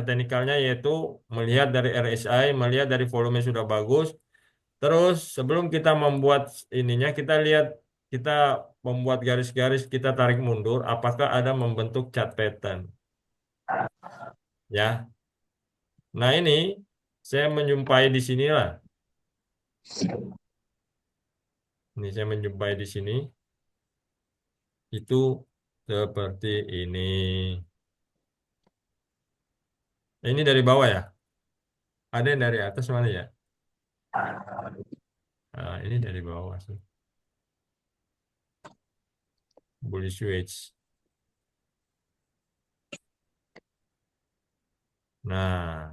teknikalnya yaitu melihat dari RSI, melihat dari volume sudah bagus. Terus sebelum kita membuat ininya kita membuat garis-garis kita tarik mundur apakah ada membentuk chart pattern. Ya. Nah, ini saya menjumpai di sinilah. Ini saya menjumpai di sini. Itu seperti ini. Ini dari bawah ya. Ada yang dari atas mana ya? Nah, ini dari bawah sih. Bullish wedge. Nah,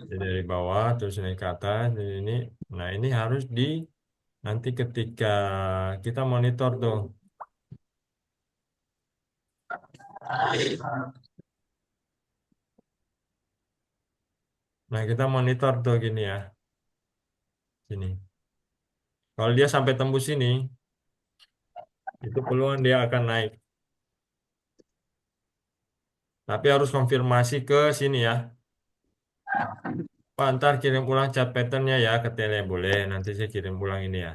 ini dari bawah terus naik ke atas ini. Nah, ini harus nanti ketika kita monitor tuh. Nah, kita monitor tuh gini ya. Sini. Kalau dia sampai tembus sini, itu peluang dia akan naik. Tapi harus konfirmasi ke sini ya. Pak, ntar kirim ulang chart patternnya ya ke tele boleh. Nanti saya kirim ulang ini ya.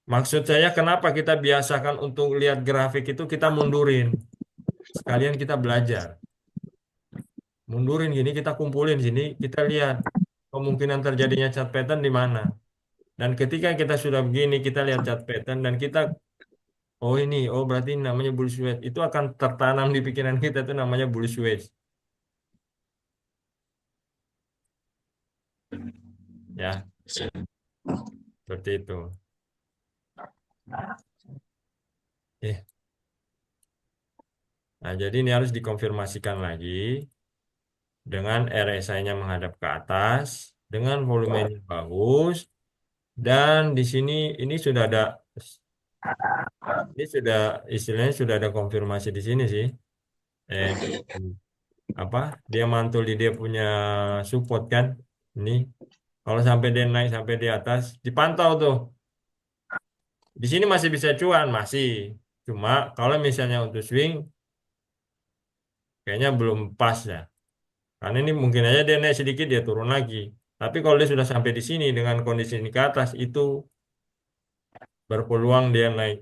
Maksud saya kenapa kita biasakan untuk lihat grafik itu kita mundurin. Sekalian kita belajar. Mundurin gini kita kumpulin sini kita lihat kemungkinan terjadinya chart pattern di mana. Dan ketika kita sudah begini kita lihat chart pattern dan kita oh berarti ini namanya bullish wedge. Itu akan tertanam di pikiran kita itu namanya bullish wedge. Ya. Seperti itu. Nah, jadi ini harus dikonfirmasikan lagi dengan RSI-nya menghadap ke atas, dengan volumenya bagus, Dan di sini ini sudah ada, ini sudah istilahnya sudah ada konfirmasi di sini sih. Eh, apa? Dia mantul di dia punya support kan? Ini kalau sampai dia naik sampai di atas, dipantau tuh. Di sini masih bisa cuan, masih. Cuma kalau misalnya untuk swing, kayaknya belum pas ya. Karena ini mungkin aja dia naik sedikit, dia turun lagi. Tapi kalau dia sudah sampai di sini dengan kondisi ini ke atas, itu berpeluang dia naik.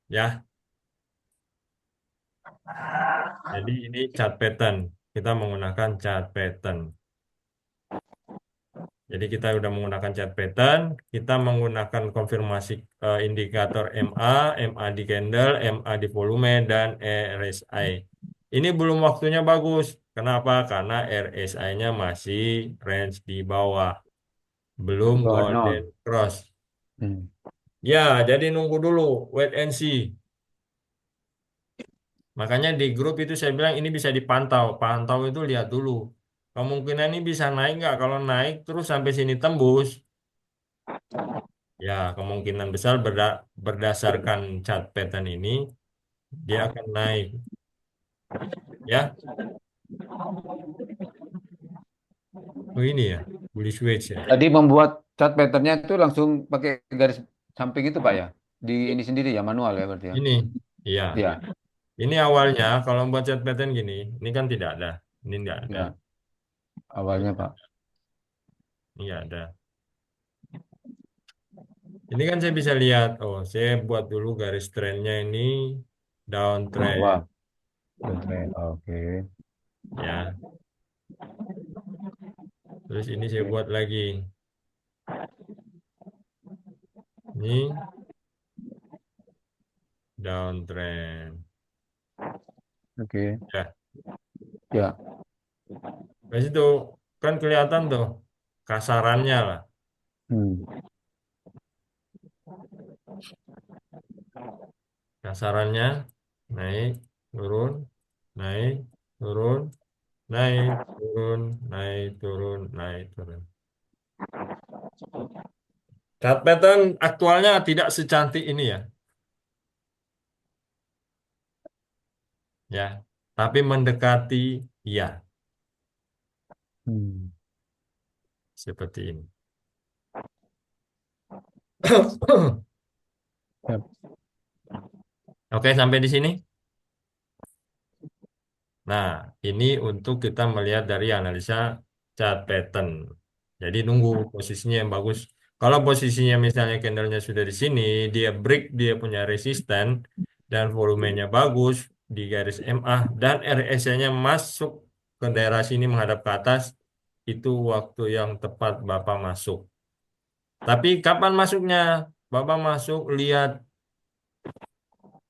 Ya, jadi ini chart pattern. Kita menggunakan chart pattern. Jadi kita sudah menggunakan chart pattern, kita menggunakan konfirmasi indikator MA, MA di candle, MA di volume, dan RSI. Ini belum waktunya bagus. Kenapa? Karena RSI-nya masih range di bawah. Belum Bawah golden nol. cross. Hmm. Ya, jadi nunggu dulu, wait and see. Makanya di grup itu saya bilang ini bisa dipantau. Pantau itu lihat dulu. Kemungkinan ini bisa naik nggak? Kalau naik terus sampai sini tembus, ya kemungkinan besar berdasarkan chart pattern ini dia akan naik. Ya, oh ini ya, bullish wedge ya. Tadi membuat chart patternnya itu langsung pakai garis samping itu Pak ya? Di ini sendiri ya, manual ya berarti ya? Ini, iya. Iya, Ini awalnya kalau buat chart pattern gini, ini kan tidak ada. Ini tidak ada. ya. Awalnya Pak. Ini nggak ada. Ini kan saya bisa lihat, oh saya buat dulu garis trendnya ini downtrend Bawah. Downtrend. Oke. ya. Terus ini saya buat lagi. Ini downtrend. Oke. Ya, Ya. dari situ kan kelihatan tuh kasarannya lah. Hmm. Kasarannya naik, turun, naik, turun, naik, turun, naik, turun, naik, turun. Chart pattern aktualnya tidak secantik ini ya. Ya, tapi mendekati ya, Hmm. seperti ini. Yap. Oke, sampai di sini. Nah, ini untuk kita melihat dari analisa chart pattern. Jadi nunggu posisinya yang bagus. Kalau posisinya misalnya candlenya sudah di sini, dia break, dia punya resisten, dan volumenya bagus di garis MA, dan RSI-nya masuk ke daerah sini menghadap ke atas, itu waktu yang tepat Bapak masuk. Tapi kapan masuknya? Bapak masuk lihat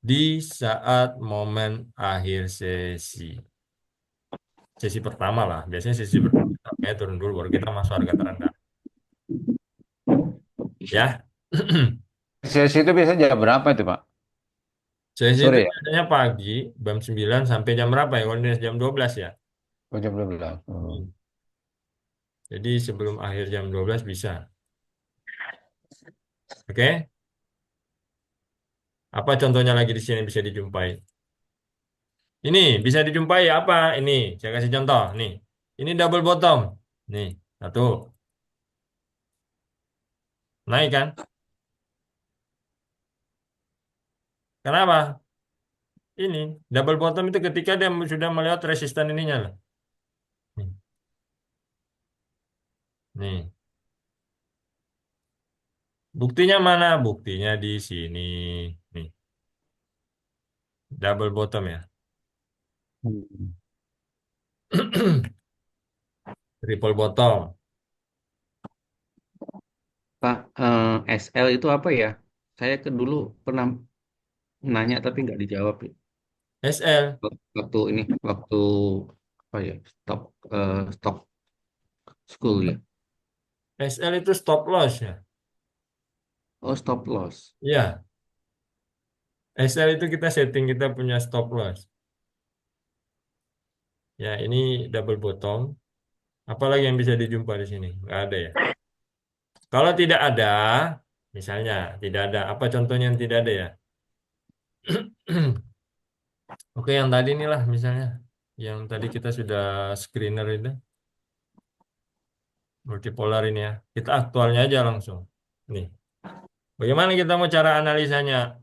di saat momen akhir sesi. Sesi pertama lah. Biasanya sesi pertama harganya turun dulu, baru kita masuk harga terendah. Ya. Sesi itu biasanya jam berapa itu Pak? Sesi itu Sore ya? biasanya pagi, jam 9 sampai jam berapa ya? Kalau ini jam 12 ya. Oh, jam 12. Oh. Hmm. Jadi sebelum akhir jam 12 bisa. Oke? Apa contohnya lagi di sini bisa dijumpai? Ini bisa dijumpai apa? Ini saya kasih contoh. Nih, ini double bottom. Nih, satu. Naik kan? Kenapa? Ini double bottom itu ketika dia sudah melihat resisten ininya lah. Nih. Nih. Buktinya mana? Buktinya di sini. Nih, double bottom ya. Hmm. Triple bottom. Pak, SL itu apa ya? Saya ke dulu pernah nanya tapi nggak dijawab ya. SL. Waktu ini, waktu apa ya? Stock school ya. SL itu stop loss ya. Oh, stop loss. Ya, SL itu kita setting kita punya stop loss. Ya, ini double bottom. Apalagi yang bisa dijumpa di sini? Nggak ada ya. Kalau tidak ada, misalnya tidak ada, apa contohnya yang tidak ada ya? Oke, yang tadi inilah misalnya, yang tadi kita sudah screener itu, multipolar ini ya. Kita aktualnya aja langsung. Nih, bagaimana kita mau cara analisanya?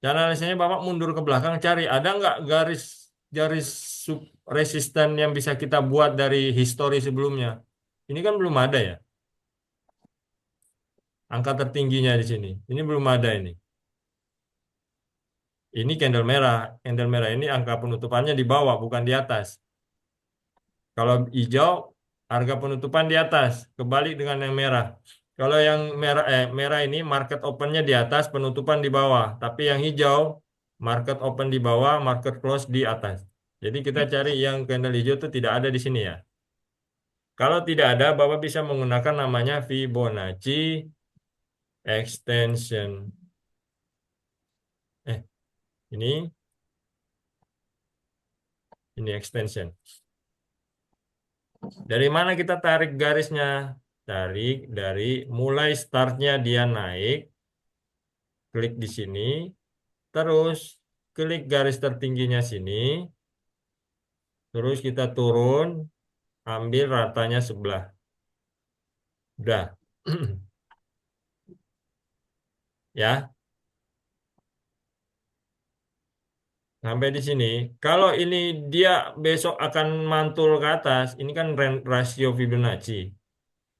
Cara analisanya Bapak mundur ke belakang cari, ada nggak garis garis sub resisten yang bisa kita buat dari histori sebelumnya? Ini kan belum ada ya. Angka tertingginya di sini. Ini belum ada ini. Ini candle merah. Candle merah ini angka penutupannya di bawah, bukan di atas. Kalau hijau, harga penutupan di atas. Kebalik dengan yang merah. Kalau yang merah ini market opennya di atas, penutupan di bawah. Tapi yang hijau, market open di bawah, market close di atas. Jadi kita cari yang candle hijau itu tidak ada di sini ya. Kalau tidak ada, Bapak bisa menggunakan namanya Fibonacci extension. Ini extension. Dari mana kita tarik garisnya? Tarik dari mulai startnya dia naik, klik di sini, terus klik garis tertingginya sini, terus kita turun, ambil ratanya sebelah. Udah. Ya, sampai di sini. Kalau ini dia besok akan mantul ke atas, ini kan rasio Fibonacci.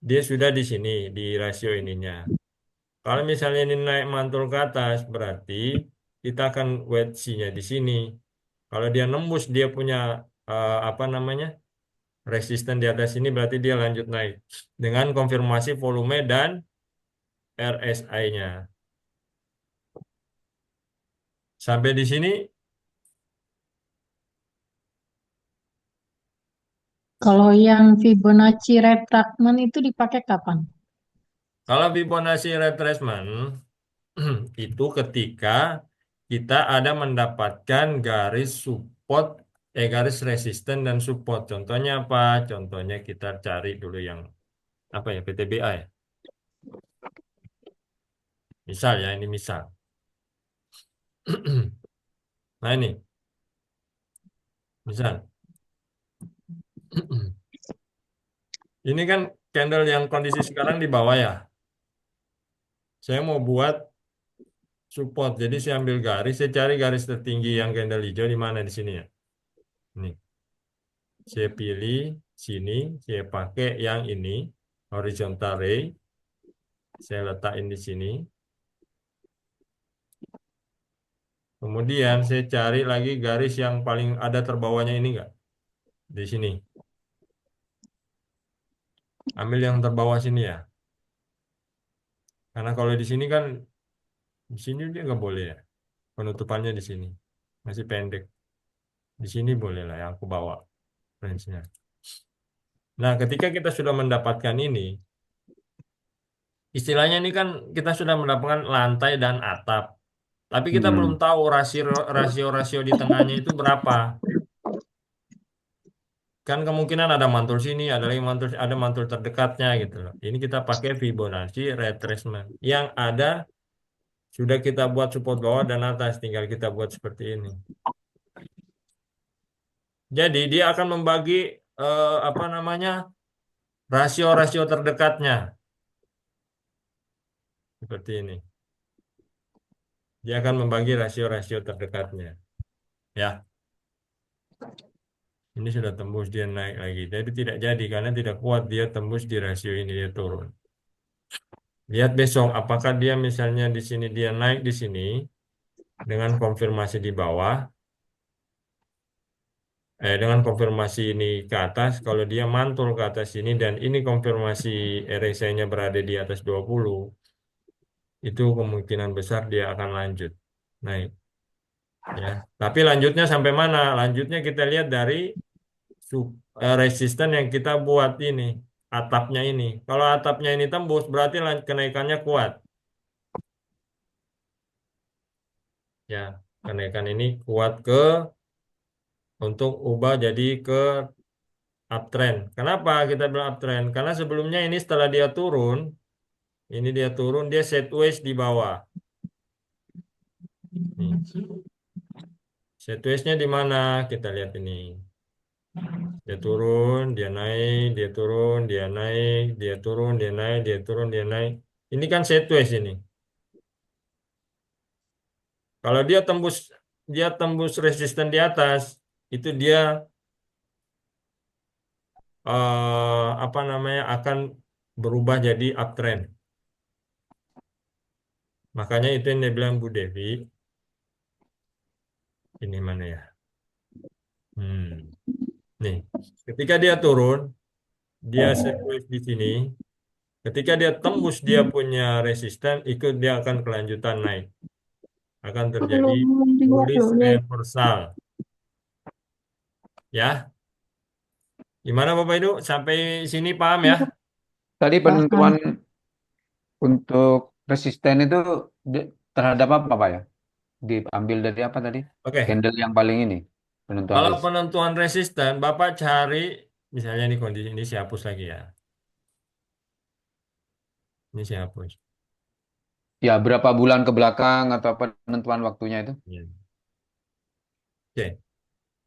Dia sudah di sini, di rasio ininya. Kalau misalnya ini naik mantul ke atas, berarti kita akan wait C-nya di sini. Kalau dia nembus, dia punya apa namanya resisten di atas ini, berarti dia lanjut naik dengan konfirmasi volume dan RSI-nya. Sampai di sini, Kalau yang Fibonacci retracement itu dipakai kapan? kalau Fibonacci retracement itu ketika kita ada mendapatkan garis support, garis resisten dan support. Contohnya apa? Contohnya kita cari dulu yang apa ya, PTBA ya. Misal ya, ini misal. Nah ini, misal. Ini kan candle yang kondisi sekarang di bawah ya. Saya mau buat support, jadi saya ambil garis, saya cari garis tertinggi yang candle hijau di mana di sini ya. Nih, saya pilih sini, saya pakai yang ini, horizontal ray. Saya letakkan di sini. Kemudian saya cari lagi garis yang paling ada terbawahnya ini enggak? Di sini. Ambil yang terbawah sini ya. Karena kalau di sini kan, di sini dia nggak boleh ya. Penutupannya di sini. Masih pendek. Di sini boleh lah yang aku bawa range-nya. Nah, ketika kita sudah mendapatkan ini, istilahnya ini kan kita sudah mendapatkan lantai dan atap. Tapi kita belum tahu rasio di tengahnya itu berapa. Kan kemungkinan ada mantul sini, ada lagi ada mantul terdekatnya gitu loh. Ini kita pakai Fibonacci retracement. Yang ada sudah kita buat support bawah dan atas, tinggal kita buat seperti ini. Jadi dia akan membagi apa namanya rasio terdekatnya seperti ini. Dia akan membagi rasio terdekatnya. Ya, ini sudah tembus dia naik lagi. Jadi tidak jadi karena tidak kuat dia tembus di rasio ini dia turun. Lihat besok apakah dia misalnya di sini dia naik di sini dengan konfirmasi di bawah. Dengan konfirmasi ini ke atas, kalau dia mantul ke atas ini dan ini konfirmasi RSI-nya berada di atas 20, itu kemungkinan besar dia akan lanjut naik. Ya. Tapi lanjutnya sampai mana? Lanjutnya kita lihat dari resisten yang kita buat ini, atapnya ini. Kalau atapnya ini tembus, berarti kenaikannya kuat. Ya, kenaikan ini kuat untuk ubah jadi ke uptrend. Kenapa kita bilang uptrend? Karena sebelumnya ini setelah dia turun, dia sideways di bawah. Nih. Sideways-nya di mana? Kita lihat ini. Dia turun, dia naik, dia turun, dia naik, dia turun, dia naik, dia turun, dia naik. Ini kan sideways ini. Kalau dia tembus resisten di atas, itu dia apa namanya akan berubah jadi uptrend. Makanya itu yang dia bilang Bu Devi. Ini mana ya? Nih, ketika dia turun, dia sideways di sini. Ketika dia tembus dia punya resisten, ikut dia akan kelanjutan naik. Akan terjadi bullish reversal. Ya, gimana Bapak Ibu? Sampai sini paham ya? Tadi penentuan untuk resisten itu terhadap apa Pak ya? Diambil dari apa tadi? Oke, Candle yang paling ini. Penentuan kalau resisten. penentuan resisten, Bapak cari, misalnya ini kondisi ini saya hapus lagi ya. Ini saya hapus. Ya, berapa bulan ke belakang atau penentuan waktunya itu? Ya. Oke,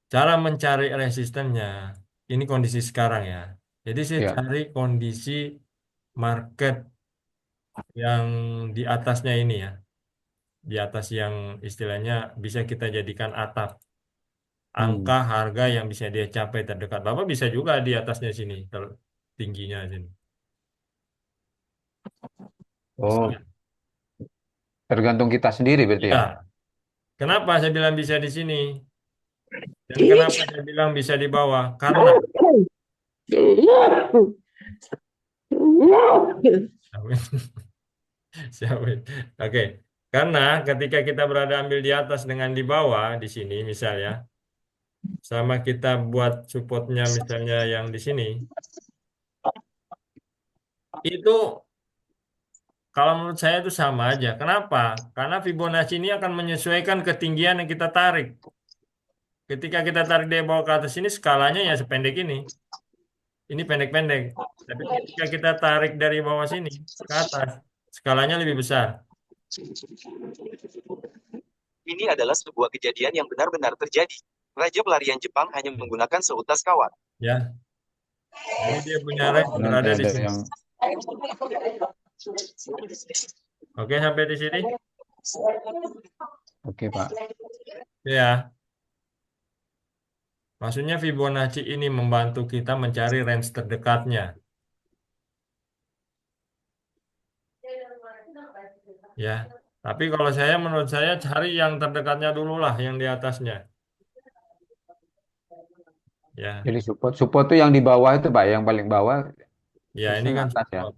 cara mencari resistennya, ini kondisi sekarang ya. Jadi saya Ya. cari kondisi market yang di atasnya ini ya. Di atas yang istilahnya bisa kita jadikan atap. Angka harga yang bisa dia capai terdekat. Bapak bisa juga di atasnya sini, tingginya sini. Oh, tergantung kita sendiri berarti ya. Ya, kenapa saya bilang bisa di sini? Dan kenapa saya bilang bisa di bawah? Karena Siapin. Oke, karena ketika kita berada ambil di atas dengan di bawah di sini misalnya, sama kita buat supportnya misalnya yang di sini, itu kalau menurut saya itu sama aja. Kenapa? Karena Fibonacci ini akan menyesuaikan ketinggian yang kita tarik. Ketika kita tarik dari bawah ke atas ini skalanya ya sependek ini. Ini pendek-pendek. Tapi ketika kita tarik dari bawah sini ke atas, skalanya lebih besar. Ini adalah sebuah kejadian yang benar-benar terjadi. Raja pelarian Jepang hanya menggunakan seutas kawat. Ya. Jadi dia punya range berada di sini. Oke, sampai di sini. Oke, Pak. Ya. Maksudnya Fibonacci ini membantu kita mencari range terdekatnya. Ya. Tapi kalau menurut saya cari yang terdekatnya dulu lah, yang di atasnya. Ya. Jadi support tuh yang di bawah itu Pak, yang paling bawah. Ya, Terus ini yang kan atas ya. support.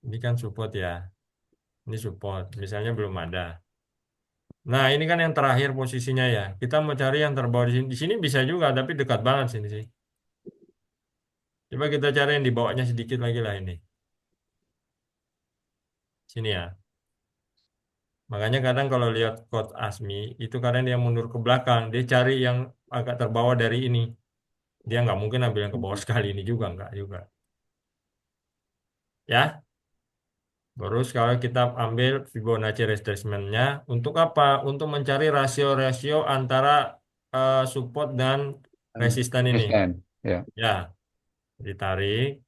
Ini kan support ya. Ini support. Misalnya belum ada. Nah, ini kan yang terakhir posisinya ya. Kita mau cari yang terbawah di sini. Di sini bisa juga, tapi dekat banget sini sih. Coba kita cari yang di bawahnya sedikit lagi lah ini. Sini ya. Makanya kadang kalau lihat quote Asmi, itu kadang dia mundur ke belakang. Dia cari yang agak terbawah dari ini. Dia nggak mungkin ambil yang ke bawah sekali ini juga, nggak juga. Ya. Terus kalau kita ambil Fibonacci retracement-nya, untuk apa? Untuk mencari rasio-rasio antara support dan resisten ini. Resisten. Ya. Ya, ditarik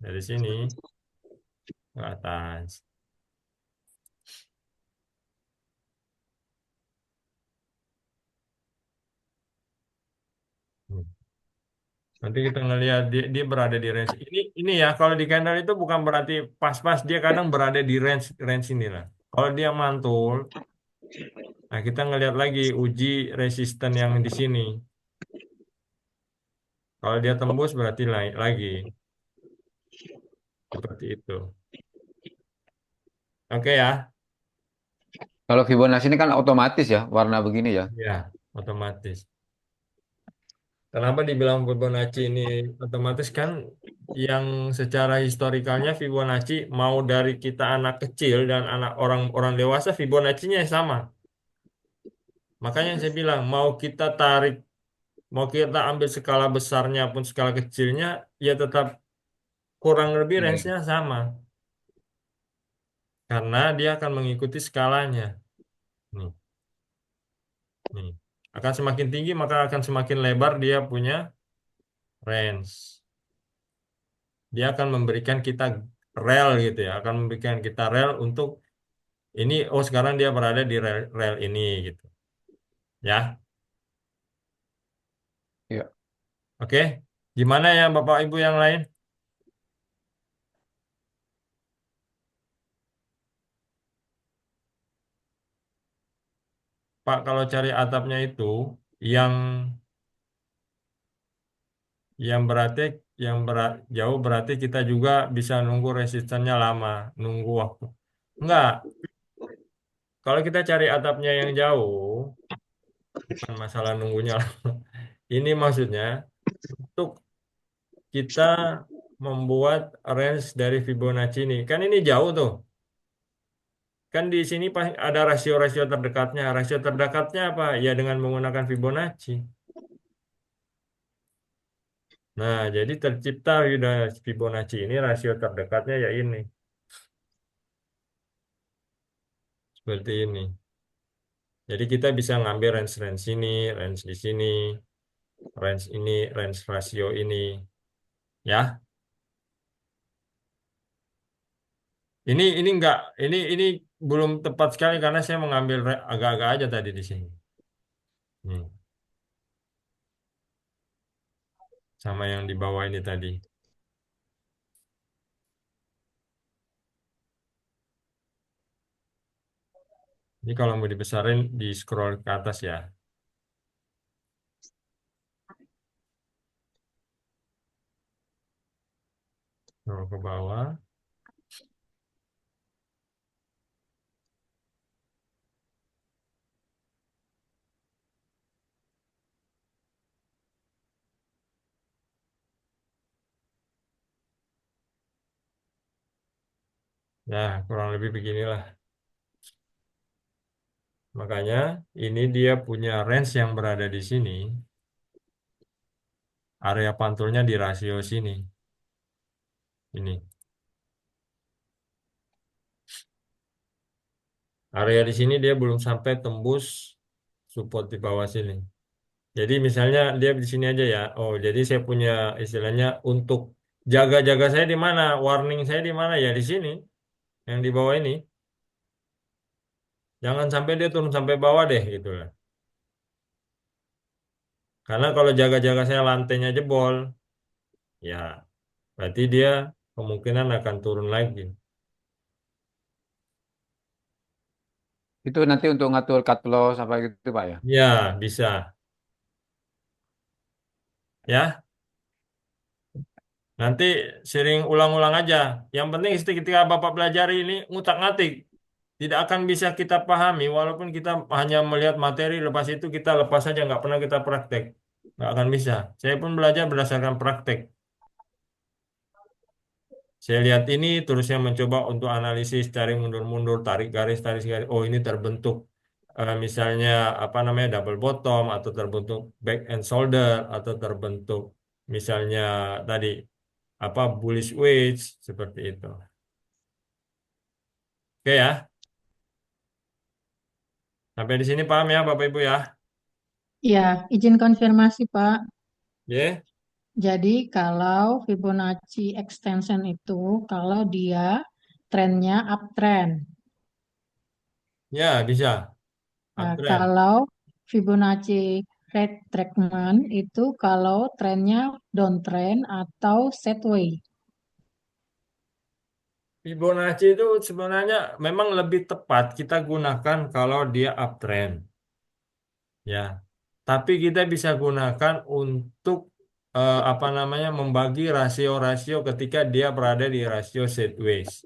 dari sini ke atas. Nanti kita ngelihat dia berada di range ini ya. Kalau di candle itu bukan berarti pas-pas, dia kadang berada di range ini lah. Kalau dia mantul, nah kita ngelihat lagi uji resisten yang di sini. Kalau dia tembus berarti naik lagi. Seperti itu. Oke ya. Kalau Fibonacci ini kan otomatis ya, warna begini ya. Ya, otomatis. Kenapa dibilang Fibonacci ini otomatis kan yang secara historikalnya Fibonacci mau dari kita anak kecil dan orang dewasa Fibonacci-nya sama. Makanya saya bilang mau kita tarik mau kita ambil skala besarnya pun skala kecilnya, ya tetap kurang lebih Iya, iya. range-nya sama. Karena dia akan mengikuti skalanya. Nih, nih. Akan semakin tinggi, maka akan semakin lebar dia punya range. Dia akan memberikan kita rel gitu ya, akan memberikan kita rel untuk ini, oh sekarang dia berada di rel ini gitu. Ya, Iya. oke. Gimana ya Bapak Ibu yang lain? Pak, kalau cari atapnya itu yang berarti jauh berarti kita juga bisa nunggu resistannya lama, nunggu waktu. Enggak, kalau kita cari atapnya yang jauh, bukan masalah nunggunya. Ini maksudnya untuk kita membuat range dari Fibonacci ini. Kan ini jauh tuh. Kan di sini ada rasio-rasio terdekatnya. Rasio terdekatnya apa? Ya dengan menggunakan Fibonacci. Nah, jadi tercipta Fibonacci ini rasio terdekatnya ya ini. Seperti ini. Jadi kita bisa ngambil range-range sini, range di sini, range ini, range rasio ini. Ya. Ini enggak, ini belum tepat sekali karena saya mengambil agak-agak aja tadi di sini. Hmm. Sama yang di bawah ini tadi. Ini kalau mau dibesarin di scroll ke atas ya. Scroll ke bawah. Nah, kurang lebih beginilah. Makanya ini dia punya range yang berada di sini. Area pantulnya di rasio sini. Ini. Area di sini dia belum sampai tembus support di bawah sini. Jadi misalnya dia di sini aja ya. Oh, jadi saya punya istilahnya untuk jaga-jaga saya di mana, warning saya di mana ya di sini, yang di bawah ini. Jangan sampai dia turun sampai bawah deh gitu lah. Karena kalau jaga-jaga saya lantainya jebol, ya berarti dia kemungkinan akan turun lagi. Itu nanti untuk ngatur cut loss apa gitu Pak ya. Ya, bisa. Ya, nanti sering ulang-ulang aja. Yang penting ketika Bapak belajar ini ngutak-ngatik. Tidak akan bisa kita pahami walaupun kita hanya melihat materi, lepas itu kita lepas saja, nggak pernah kita praktek. Nggak akan bisa. Saya pun belajar berdasarkan praktek. Saya lihat ini terusnya mencoba untuk analisis, cari mundur-mundur, tarik garis. Oh, ini terbentuk misalnya apa namanya double bottom atau terbentuk back and shoulder atau terbentuk misalnya tadi apa bullish wedge seperti itu. Oke ya, sampai di sini paham ya Bapak Ibu ya? Ya, izin konfirmasi Pak. Ya, Jadi kalau Fibonacci extension itu kalau dia trennya uptrend. ya bisa Nah, uptrend. kalau Fibonacci retracement itu kalau trennya downtrend atau sideways. Fibonacci itu sebenarnya memang lebih tepat kita gunakan kalau dia uptrend. Ya, tapi kita bisa gunakan untuk apa namanya membagi rasio-rasio ketika dia berada di rasio sideways.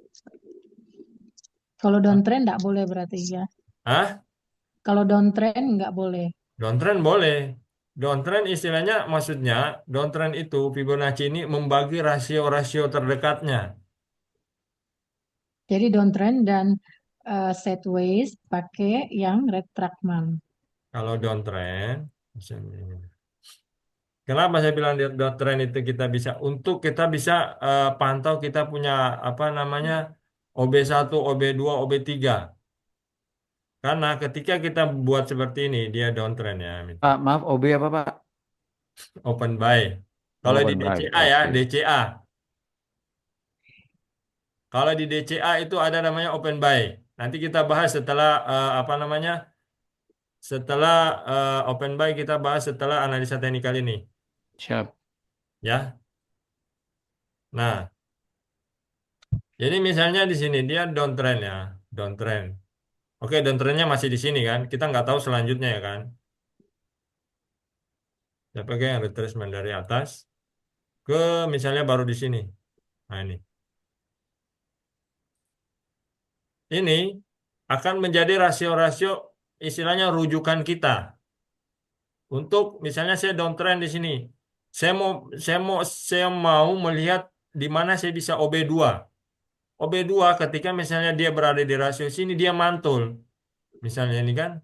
Kalau downtrend nggak boleh berarti ya. Ah, Kalau downtrend nggak boleh. downtrend boleh. Downtrend istilahnya maksudnya downtrend itu Fibonacci ini membagi rasio-rasio terdekatnya. Jadi downtrend dan sideways pakai yang retracement. Kalau downtrend, misalnya ini. Kenapa saya bilang di downtrend itu kita bisa pantau kita punya apa namanya OB1, OB2, OB3. Karena ketika kita buat seperti ini dia downtrend ya, Pak, maaf, OB apa Pak? open buy. Kalau di Open buy. DCA ya, Oke. DCA. Kalau di DCA itu ada namanya open buy. Nanti kita bahas setelah apa namanya? Setelah open buy kita bahas setelah analisa teknikal ini, Siap. ya. Nah, jadi misalnya di sini dia downtrend ya, downtrend. Oke, downtrendnya masih di sini kan? Kita nggak tahu selanjutnya ya kan? Saya pakai yang retracement dari atas ke misalnya baru di sini. Nah ini. Ini akan menjadi rasio-rasio istilahnya rujukan kita. Untuk misalnya saya downtrend di sini. Saya mau melihat di mana saya bisa OB2. OB2 ketika misalnya dia berada di rasio sini dia mantul. Misalnya ini kan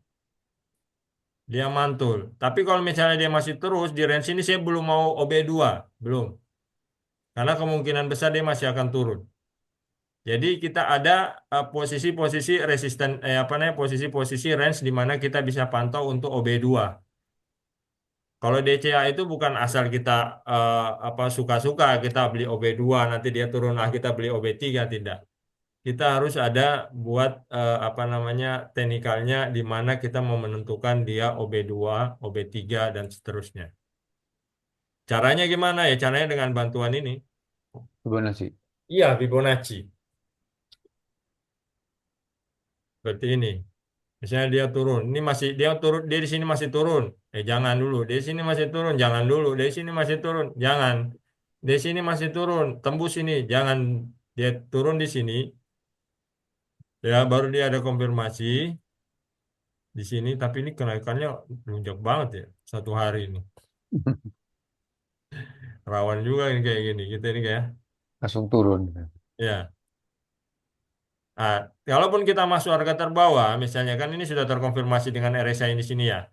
dia mantul. Tapi kalau misalnya dia masih terus di range ini saya belum mau OB2, belum. Karena kemungkinan besar dia masih akan turun. Jadi kita ada posisi-posisi resisten apa namanya posisi-posisi range di mana kita bisa pantau untuk OB2. Kalau DCA itu bukan asal kita apa suka-suka kita beli OB2 nanti dia turun kita beli OB3 tidak. Kita harus ada buat apa namanya teknikalnya di mana kita mau menentukan dia OB2, OB3 dan seterusnya. Caranya gimana ya? Caranya dengan bantuan ini. Fibonacci. Iya, Fibonacci. Seperti ini. Misalnya dia turun, ini masih dia turun, dia di sini masih turun. Jangan dulu. Di sini masih turun, jangan dulu. Di sini masih turun, jangan. Di sini masih turun, tembus ini, jangan. Dia turun di sini. Ya, baru dia ada konfirmasi di sini, tapi ini kenaikannya melonjak banget ya satu hari ini. Rawan juga ini kayak gini, kita ini kayak Langsung turun. ya. Nah, kalaupun kita masuk harga terbawah, misalnya kan ini sudah terkonfirmasi dengan RSI di sini ya.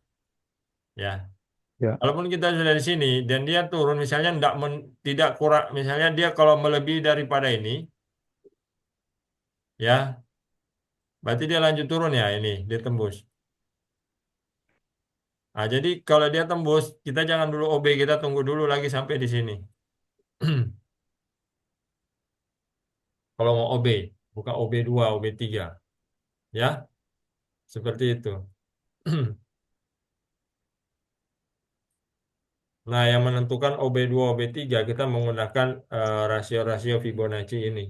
Ya. Ya. Walaupun kita sudah di sini dan dia turun misalnya tidak kurang misalnya dia kalau melebihi daripada ini ya berarti dia lanjut turun ya ini dia tembus. Nah, jadi kalau dia tembus kita jangan dulu OB kita tunggu dulu lagi sampai di sini. Kalau mau OB buka OB2 OB3 ya seperti itu. Nah, yang menentukan OB2 OB3 kita menggunakan rasio-rasio Fibonacci ini.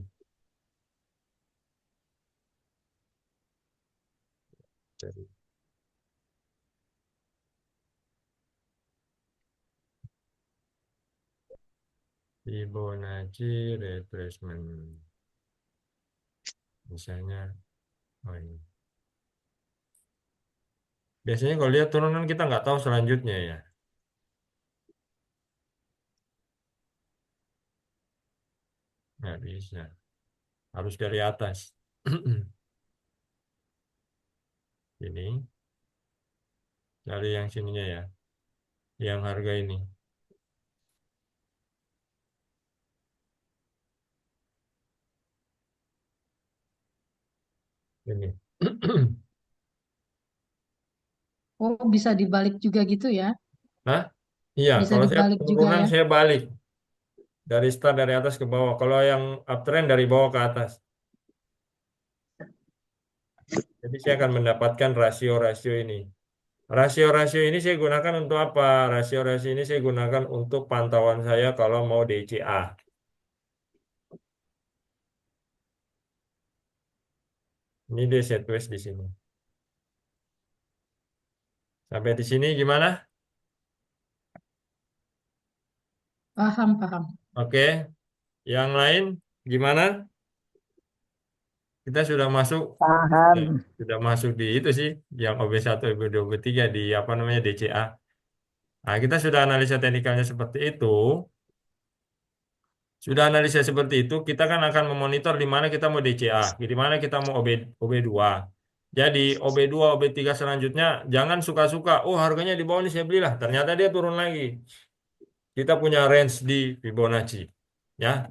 Jadi, Fibonacci retracement. Misalnya, oh ini. Biasanya kalau dia turunan kita nggak tahu selanjutnya ya. Nggak bisa. Harus dari atas. Ini. Dari yang sininya ya. Yang harga ini. Ini. Oh, bisa dibalik juga gitu ya? Nah, iya. Bisa Kalau saya dibalik juga turunan ya? saya balik. Dari start dari atas ke bawah. Kalau yang uptrend dari bawah ke atas. Jadi saya akan mendapatkan rasio-rasio ini. Rasio-rasio ini saya gunakan untuk apa? Rasio-rasio ini saya gunakan untuk pantauan saya kalau mau DCA. Ini dia sideways di sini. Sampai di sini gimana? Paham, paham. Oke. Yang lain gimana? Kita sudah masuk Paham. sudah masuk di itu sih yang OB1, OB2, OB3 di apa namanya DCA. Nah, kita sudah analisa teknikalnya seperti itu. Sudah analisa seperti itu, kita kan akan memonitor di mana kita mau DCA, di mana kita mau OB2. Jadi OB2, OB3 selanjutnya jangan suka-suka, oh harganya di bawah ini saya belilah, ternyata dia turun lagi. kita punya range di Fibonacci. Ya,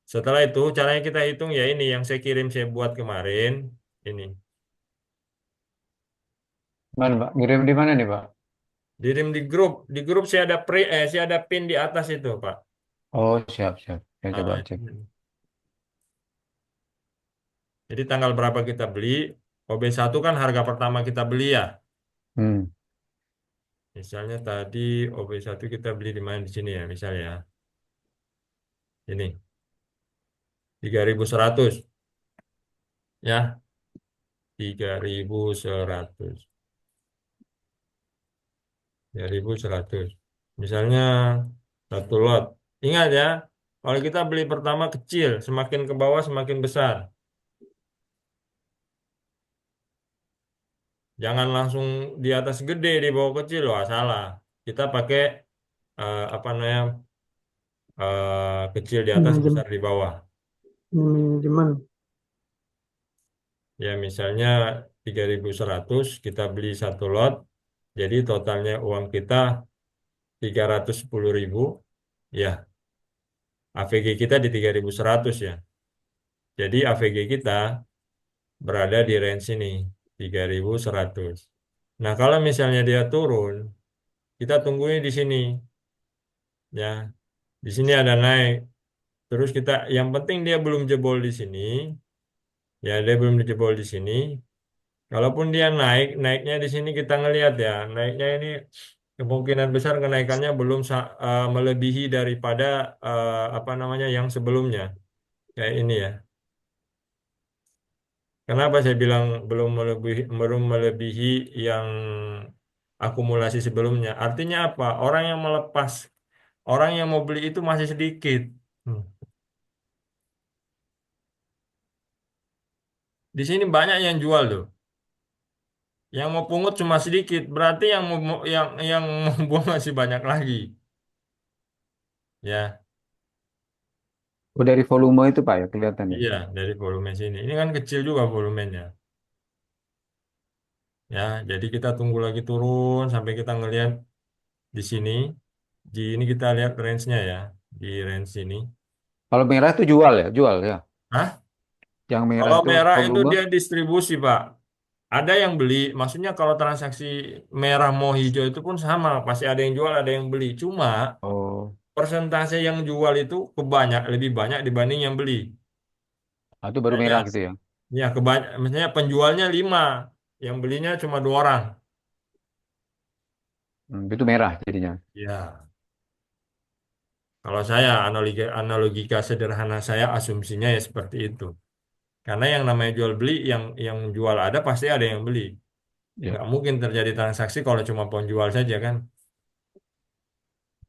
setelah itu caranya kita hitung ya ini yang saya buat kemarin. Ini Mana, Pak? Ngirim di mana nih, Pak? dikirim di grup saya ada pin di atas itu, Pak. Oh, siap, siap. Saya coba Ah, cek. jadi tanggal berapa kita beli? OB1 kan harga pertama kita beli ya. Hmm. Misalnya tadi OB1 kita beli di mana di sini ya, misalnya ya. Ini 3.100 ya, 3.100. 3.100. Misalnya satu lot. Ingat ya, kalau kita beli pertama kecil, semakin ke bawah semakin besar. Jangan langsung di atas gede, di bawah kecil, loh, salah. Kita pakai apa namanya kecil di atas, besar di bawah. Manajemen. Ya misalnya 3.100 kita beli satu lot, jadi totalnya uang kita 310.000. Ya, AVG kita di 3.100 ya. Jadi AVG kita berada di range ini 3.100. Nah, kalau misalnya dia turun, kita tungguin di sini ya. Di sini ada naik. Terus kita yang penting dia belum jebol di sini. Ya, dia belum dijebol di sini. Kalaupun dia naik, naiknya di sini kita ngelihat ya. Naiknya ini kemungkinan besar kenaikannya belum melebihi daripada apa namanya yang sebelumnya. Kayak ini ya. Kenapa saya bilang belum melebihi yang akumulasi sebelumnya? Artinya apa? Orang yang mau beli itu masih sedikit. Hmm. Di sini banyak yang jual loh. Yang mau pungut cuma sedikit, berarti yang mau buang masih banyak lagi. Ya, Oh, dari volume itu, Pak, ya kelihatan ya. iya dari volume sini. Ini kan kecil juga volumenya. Ya, jadi kita tunggu lagi turun sampai kita ngelihat di sini. Di ini kita lihat range-nya ya, di range ini. Kalau merah itu jual ya, jual ya. Hah? Yang merah Kalau itu merah itu volume. dia distribusi, Pak. Ada yang beli, maksudnya kalau transaksi merah mau hijau itu pun sama, pasti ada yang jual, ada yang beli. Cuma Oh, persentase yang jual itu lebih banyak dibanding yang beli. itu baru Kayaknya, merah gitu ya. ya misalnya penjualnya 5, yang belinya cuma 2 orang. Itu merah jadinya. Ya, kalau saya analogika sederhana saya asumsinya ya seperti itu. Karena yang namanya jual beli, yang jual ada pasti ada yang beli. Ya. Nggak mungkin terjadi transaksi kalau cuma penjual saja kan.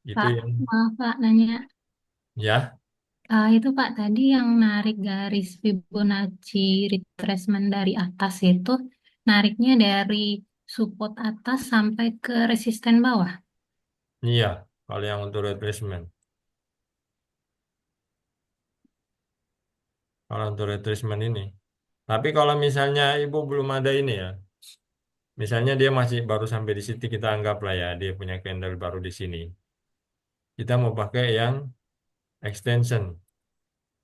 Itu Pak, yang maaf Pak nanya. ya. Itu Pak tadi yang narik garis Fibonacci retracement dari atas itu nariknya dari support atas sampai ke resisten bawah. Iya, kalau yang untuk retracement. Kalau untuk retracement ini. Tapi kalau misalnya ibu belum ada ini ya, misalnya dia masih baru sampai di situ kita anggap lah ya, dia punya candle baru di sini. Kita mau pakai yang extension.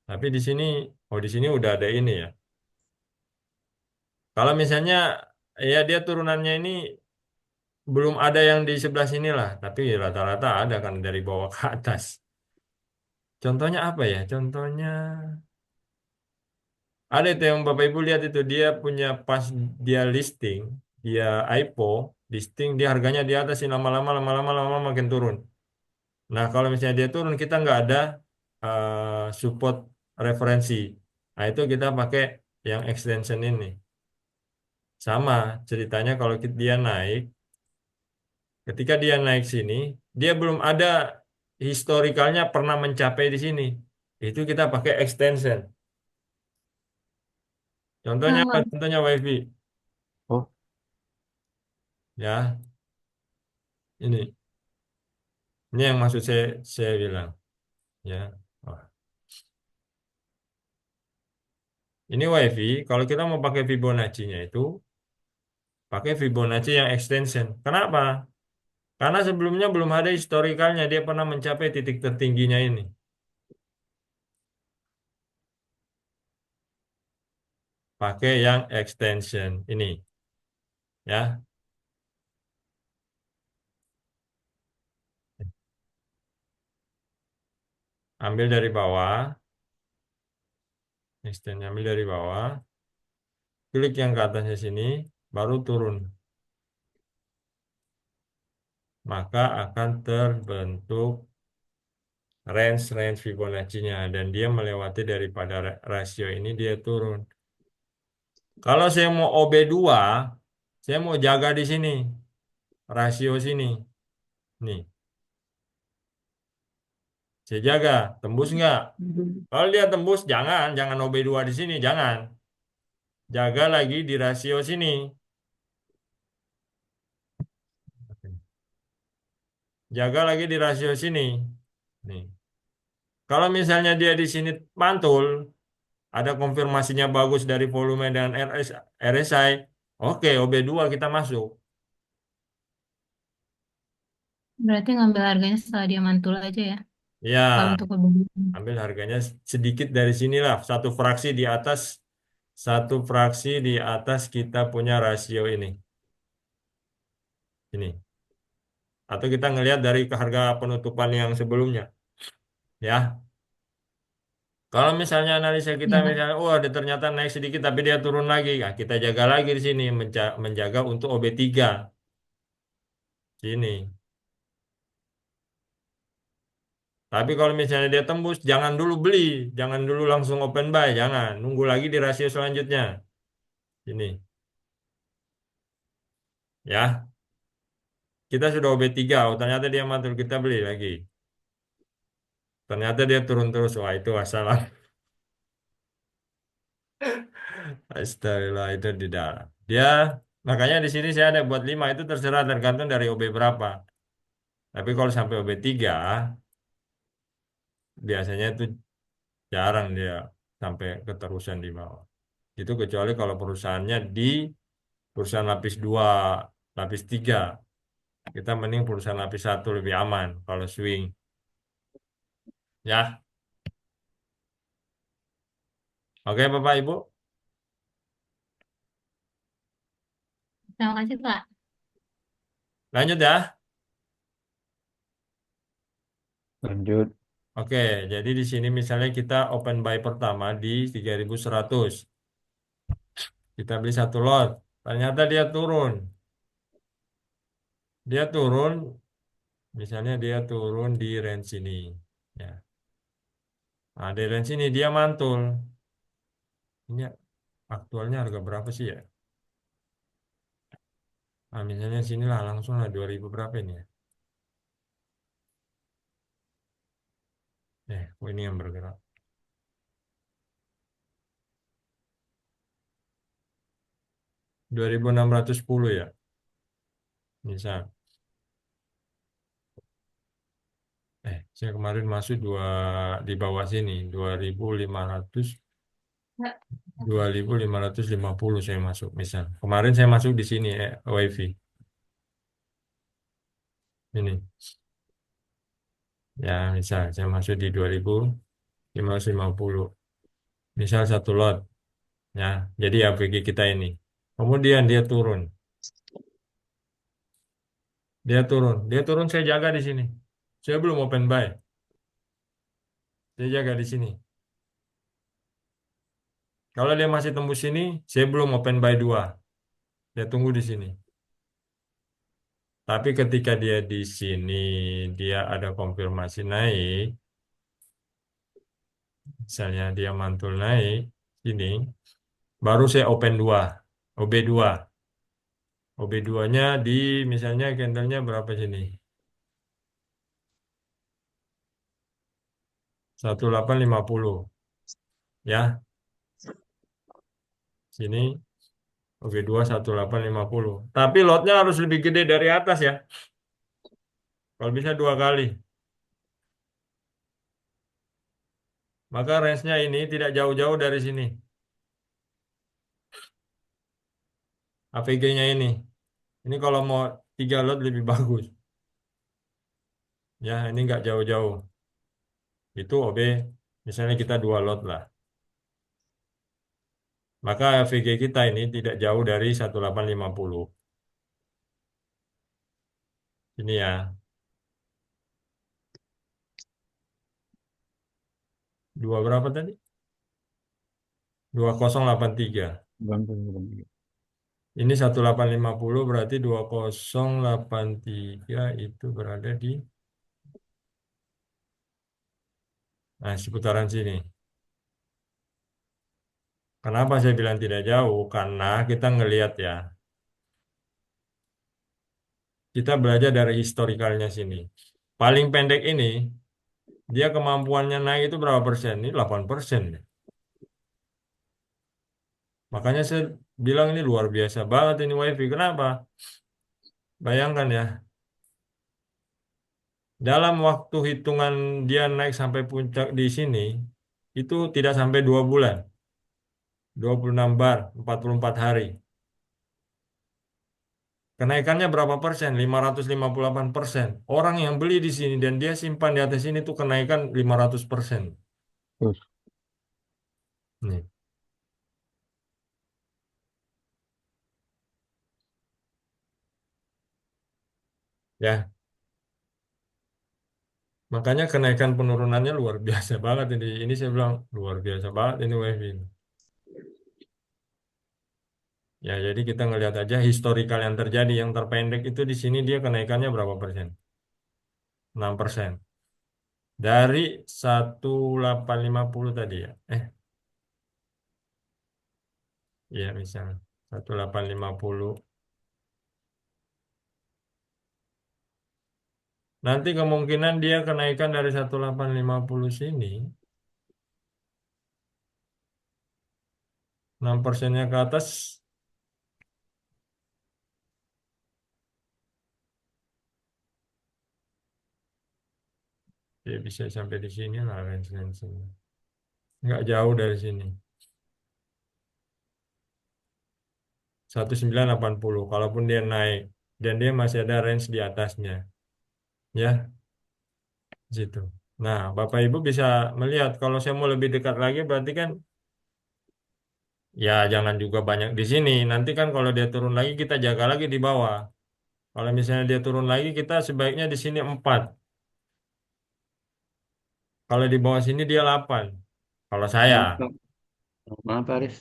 Tapi di sini udah ada ini ya. Kalau misalnya ya dia turunannya ini belum ada yang di sebelah sini lah, tapi rata-rata ada kan dari bawah ke atas. Contohnya apa ya? Contohnya ada itu yang Bapak Ibu lihat itu dia punya pas dia listing, dia IPO listing dia harganya di atas sih lama-lama lama-lama lama makin turun. Nah kalau misalnya dia turun kita nggak ada support referensi. Nah itu kita pakai yang extension ini. Sama ceritanya kalau dia naik, ketika dia naik sini dia belum ada historikalnya pernah mencapai di sini. Itu kita pakai extension. Contohnya apa? Kalau Contohnya WiFi. Oh, Ya, ini yang maksud saya bilang. Ya, wah. Ini WiFi. Kalau kita mau pakai Fibonacci-nya itu pakai Fibonacci yang extension. Kenapa? Karena sebelumnya belum ada historikalnya dia pernah mencapai titik tertingginya ini. Pakai yang extension ini, ya. Ambil dari bawah, extend ambil dari bawah, klik yang ke atasnya sini, baru turun. Maka akan terbentuk range Fibonacci-nya dan dia melewati daripada rasio ini dia turun. Kalau saya mau OB2, saya mau jaga di sini, rasio sini. Nih, saya jaga, tembus nggak? Kalau dia tembus, jangan OB2 di sini, jangan. Jaga lagi di rasio sini. Jaga lagi di rasio sini. Nih. Kalau misalnya dia di sini mantul, ada konfirmasinya bagus dari volume dan RSI, oke, OB2 kita masuk. Berarti ngambil harganya setelah dia mantul aja ya. Ya, Kalau untuk kebutuhan. ambil harganya sedikit dari sinilah, satu fraksi di atas kita punya rasio ini. Ini. Atau kita ngelihat dari harga penutupan yang sebelumnya. Ya. Kalau misalnya analisa kita Ya. misalnya, dia ternyata naik sedikit tapi dia turun lagi, nah, kita jaga lagi di sini menjaga untuk OB3. Sini. Tapi kalau misalnya dia tembus, jangan dulu beli, jangan dulu langsung open buy, jangan. Nunggu lagi di rasio selanjutnya. Ini. Ya, kita sudah OB3, ternyata dia mantul, kita beli lagi. Ternyata dia turun terus, wah itu wassalam. Astagfirullah itu di dalam. Dia makanya di sini saya ada buat 5 itu terserah tergantung dari OB berapa. Tapi kalau sampai OB3 biasanya itu jarang dia sampai keterusan di bawah. Itu kecuali kalau perusahaannya di perusahaan lapis 2, lapis 3. Kita mending perusahaan lapis 1 lebih aman kalau swing. Ya. Oke Bapak Ibu. Terima kasih Pak. Lanjut ya. Lanjut. Oke, jadi di sini misalnya kita open buy pertama di 3.100. Kita beli satu lot. Ternyata dia turun. Dia turun, misalnya dia turun di range ini. Ya. Nah, di range ini dia mantul. Ini aktualnya harga berapa sih ya? Nah, misalnya sinilah langsung lah 2.000 berapa ini ya? Ini yang bergerak. 2.610 ya. Misal. Saya kemarin masuk di bawah sini 2.550 saya masuk misal. Kemarin saya masuk di sini WiFi. Ini. Ya, misal saya masuk di 2.550. Misal satu lot. Ya, jadi APG kita ini. Kemudian dia turun. Dia turun saya jaga di sini. Saya belum open buy. Saya jaga di sini. Kalau dia masih tembus sini, saya belum open buy 2. Dia tunggu di sini. Tapi ketika dia di sini, dia ada konfirmasi naik. Misalnya dia mantul naik, sini. Baru saya open 2. OB2. OB2-nya di misalnya candlenya berapa sini? 1850. Ya, sini OB2 1850. Tapi lotnya harus lebih gede dari atas ya. Kalau bisa 2 kali. Maka range-nya ini tidak jauh-jauh dari sini. AVG-nya ini. Ini kalau mau 3 lot lebih bagus. Ya, ini nggak jauh-jauh. Itu OB, misalnya kita 2 lot lah. Maka VG kita ini tidak jauh dari 1850. Ini ya, 2 berapa tadi? 2083. Ini 1850 berarti 2083 itu berada di seputaran sini. Kenapa saya bilang tidak jauh? Karena kita ngelihat ya, kita belajar dari historikalnya sini. Paling pendek ini, dia kemampuannya naik itu berapa persen? Ini 8%. Makanya saya bilang ini luar biasa banget ini WiFi. Kenapa? Bayangkan ya, dalam waktu hitungan dia naik sampai puncak di sini, itu tidak sampai 2 bulan. 26 bar, 44 hari. Kenaikannya berapa persen? 558%. Orang yang beli di sini dan dia simpan di atas sini tuh kenaikan 500%. Terus, Nih. Ya, makanya kenaikan penurunannya luar biasa banget ini. Ini saya bilang luar biasa banget ini WiFi ini. Ya, jadi kita ngelihat aja historikal yang terjadi. Yang terpendek itu di sini dia kenaikannya berapa persen? 6%. Dari 1850 tadi ya. Iya misalnya 1850. Nanti kemungkinan dia kenaikan dari 1850 sini 6%-nya ke atas ya bisa sampai di sini lah range-range-nya. Nggak jauh dari sini. 1980 kalaupun dia naik dan dia masih ada range di atasnya. Ya, situ. Nah, Bapak Ibu bisa melihat kalau saya mau lebih dekat lagi berarti kan ya jangan juga banyak di sini. Nanti kan kalau dia turun lagi kita jaga lagi di bawah. Kalau misalnya dia turun lagi kita sebaiknya di sini 4. Kalau di bawah sini dia 8. Kalau saya, Maaf, Pak. Maaf, Pak Aris.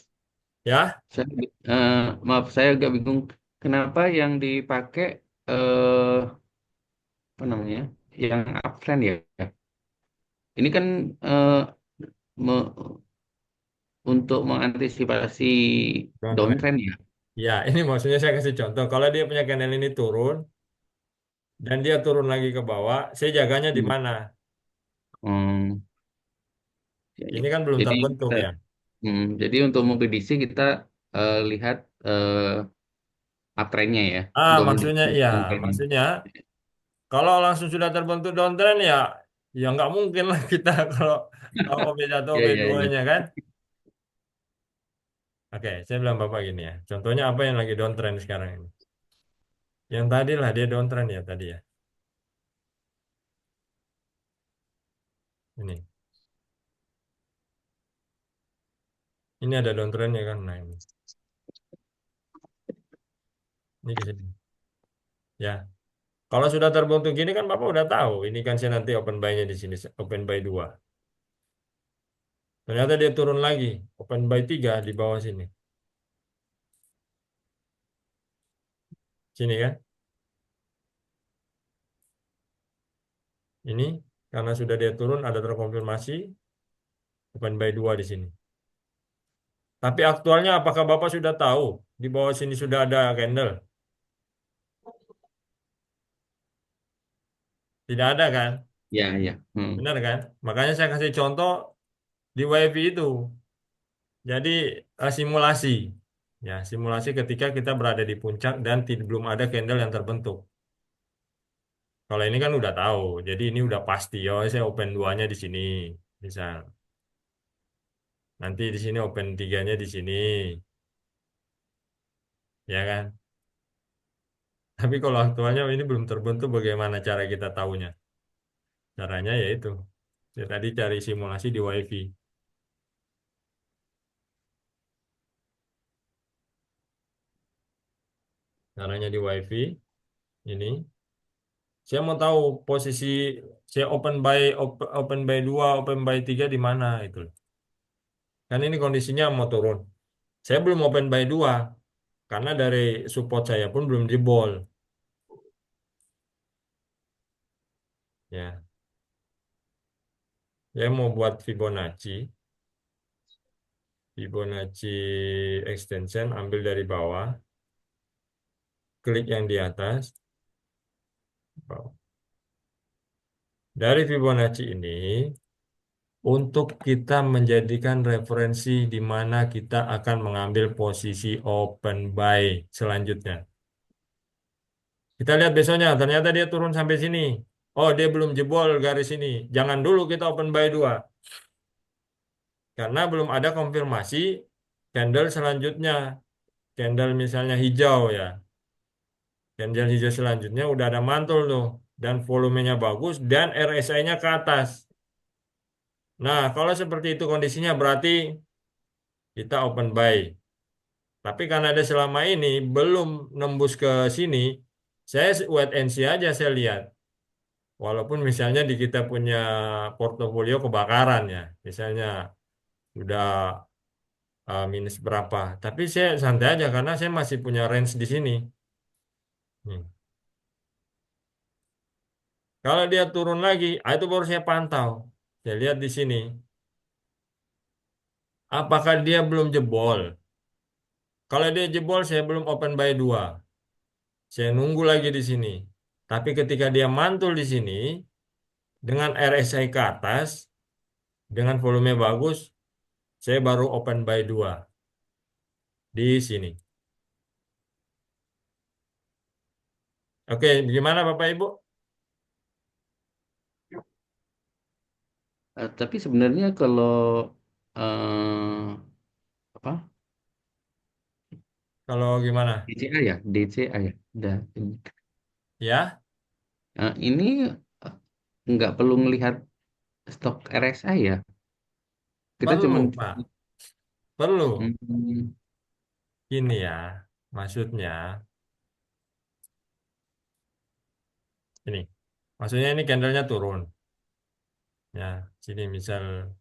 ya, Saya, eh, maaf, saya agak bingung. Kenapa yang dipakai apa namanya? Yang uptrend ya? Ini kan eh, me- untuk mengantisipasi downtrend. downtrend ya. Ya, ini maksudnya saya kasih contoh. Kalau dia punya candle ini turun dan dia turun lagi ke bawah, saya jaganya di Hmm. mana? Hmm, ya, ya. Ini kan belum Jadi terbentuk kita, ya. jadi untuk memprediksi kita lihat uptrendnya ya, Maksudnya ya, downtrendnya. maksudnya kalau langsung sudah terbentuk downtrend ya, ya nggak mungkin lah kita kalau OB1, Ya, ya, ya. OB2-nya kan. Oke, saya bilang Bapak gini ya. Contohnya apa yang lagi downtrend sekarang ini? Yang tadi lah dia downtrend ya tadi ya. Ini. Ini ada downtrendnya kan. Nah ini. Ini ke sini. Ya. Kalau sudah terbentuk gini kan Bapak udah tahu. Ini kan saya nanti open buy-nya di sini. Open buy 2. Ternyata dia turun lagi. Open buy 3 di bawah sini. Sini kan. Ini karena sudah dia turun ada terkonfirmasi. Open buy 2 di sini. Tapi aktualnya apakah Bapak sudah tahu? Di bawah sini sudah ada candle. Tidak ada kan? Ya, ya. Benar kan? Makanya saya kasih contoh di WiFi itu. Jadi simulasi. Ya, simulasi ketika kita berada di puncak dan belum ada candle yang terbentuk. Kalau ini kan udah tahu. Jadi ini udah pasti. Oh, saya open 2-nya di sini. Misal. Nanti di sini open 3-nya di sini. Ya kan? Tapi kalau aktualnya ini belum terbentuk bagaimana cara kita tahunya? Caranya yaitu, saya tadi cari simulasi di WiFi. Caranya di WiFi ini. Saya mau tahu posisi saya open by 2, open by 3 di mana itu. Kan ini kondisinya mau turun. Saya belum open by 2 karena dari support saya pun belum jebol. Ya, saya mau buat Fibonacci. Fibonacci extension ambil dari bawah. Klik yang di atas. Bawah. Dari Fibonacci ini untuk kita menjadikan referensi di mana kita akan mengambil posisi open buy selanjutnya. Kita lihat besoknya, ternyata dia turun sampai sini. Oh, dia belum jebol garis ini. Jangan dulu kita open buy 2. Karena belum ada konfirmasi candle selanjutnya. Candle misalnya hijau ya. Candle hijau selanjutnya udah ada mantul tuh. Dan volumenya bagus dan RSI-nya ke atas. Nah, kalau seperti itu kondisinya berarti kita open buy. Tapi karena ada selama ini belum nembus ke sini, saya wait and see aja saya lihat. Walaupun misalnya di kita punya portofolio kebakaran ya, misalnya udah minus berapa. Tapi saya santai aja karena saya masih punya range di sini. Hmm. Kalau dia turun lagi, itu baru saya pantau. Saya lihat di sini. Apakah dia belum jebol? Kalau dia jebol, saya belum open by 2. Saya nunggu lagi di sini. Tapi ketika dia mantul di sini, dengan RSI ke atas, dengan volume bagus, saya baru open by 2 di sini. Oke, gimana Bapak Ibu? Tapi sebenarnya kalau apa Kalau gimana? DCA ya, DCA ya, Ya, ini nggak perlu melihat stok RSI ya. Kita perlu cuman Pak. Perlu. Hmm, Ini ya, maksudnya ini. Maksudnya ini candlenya turun. Ya, sini misal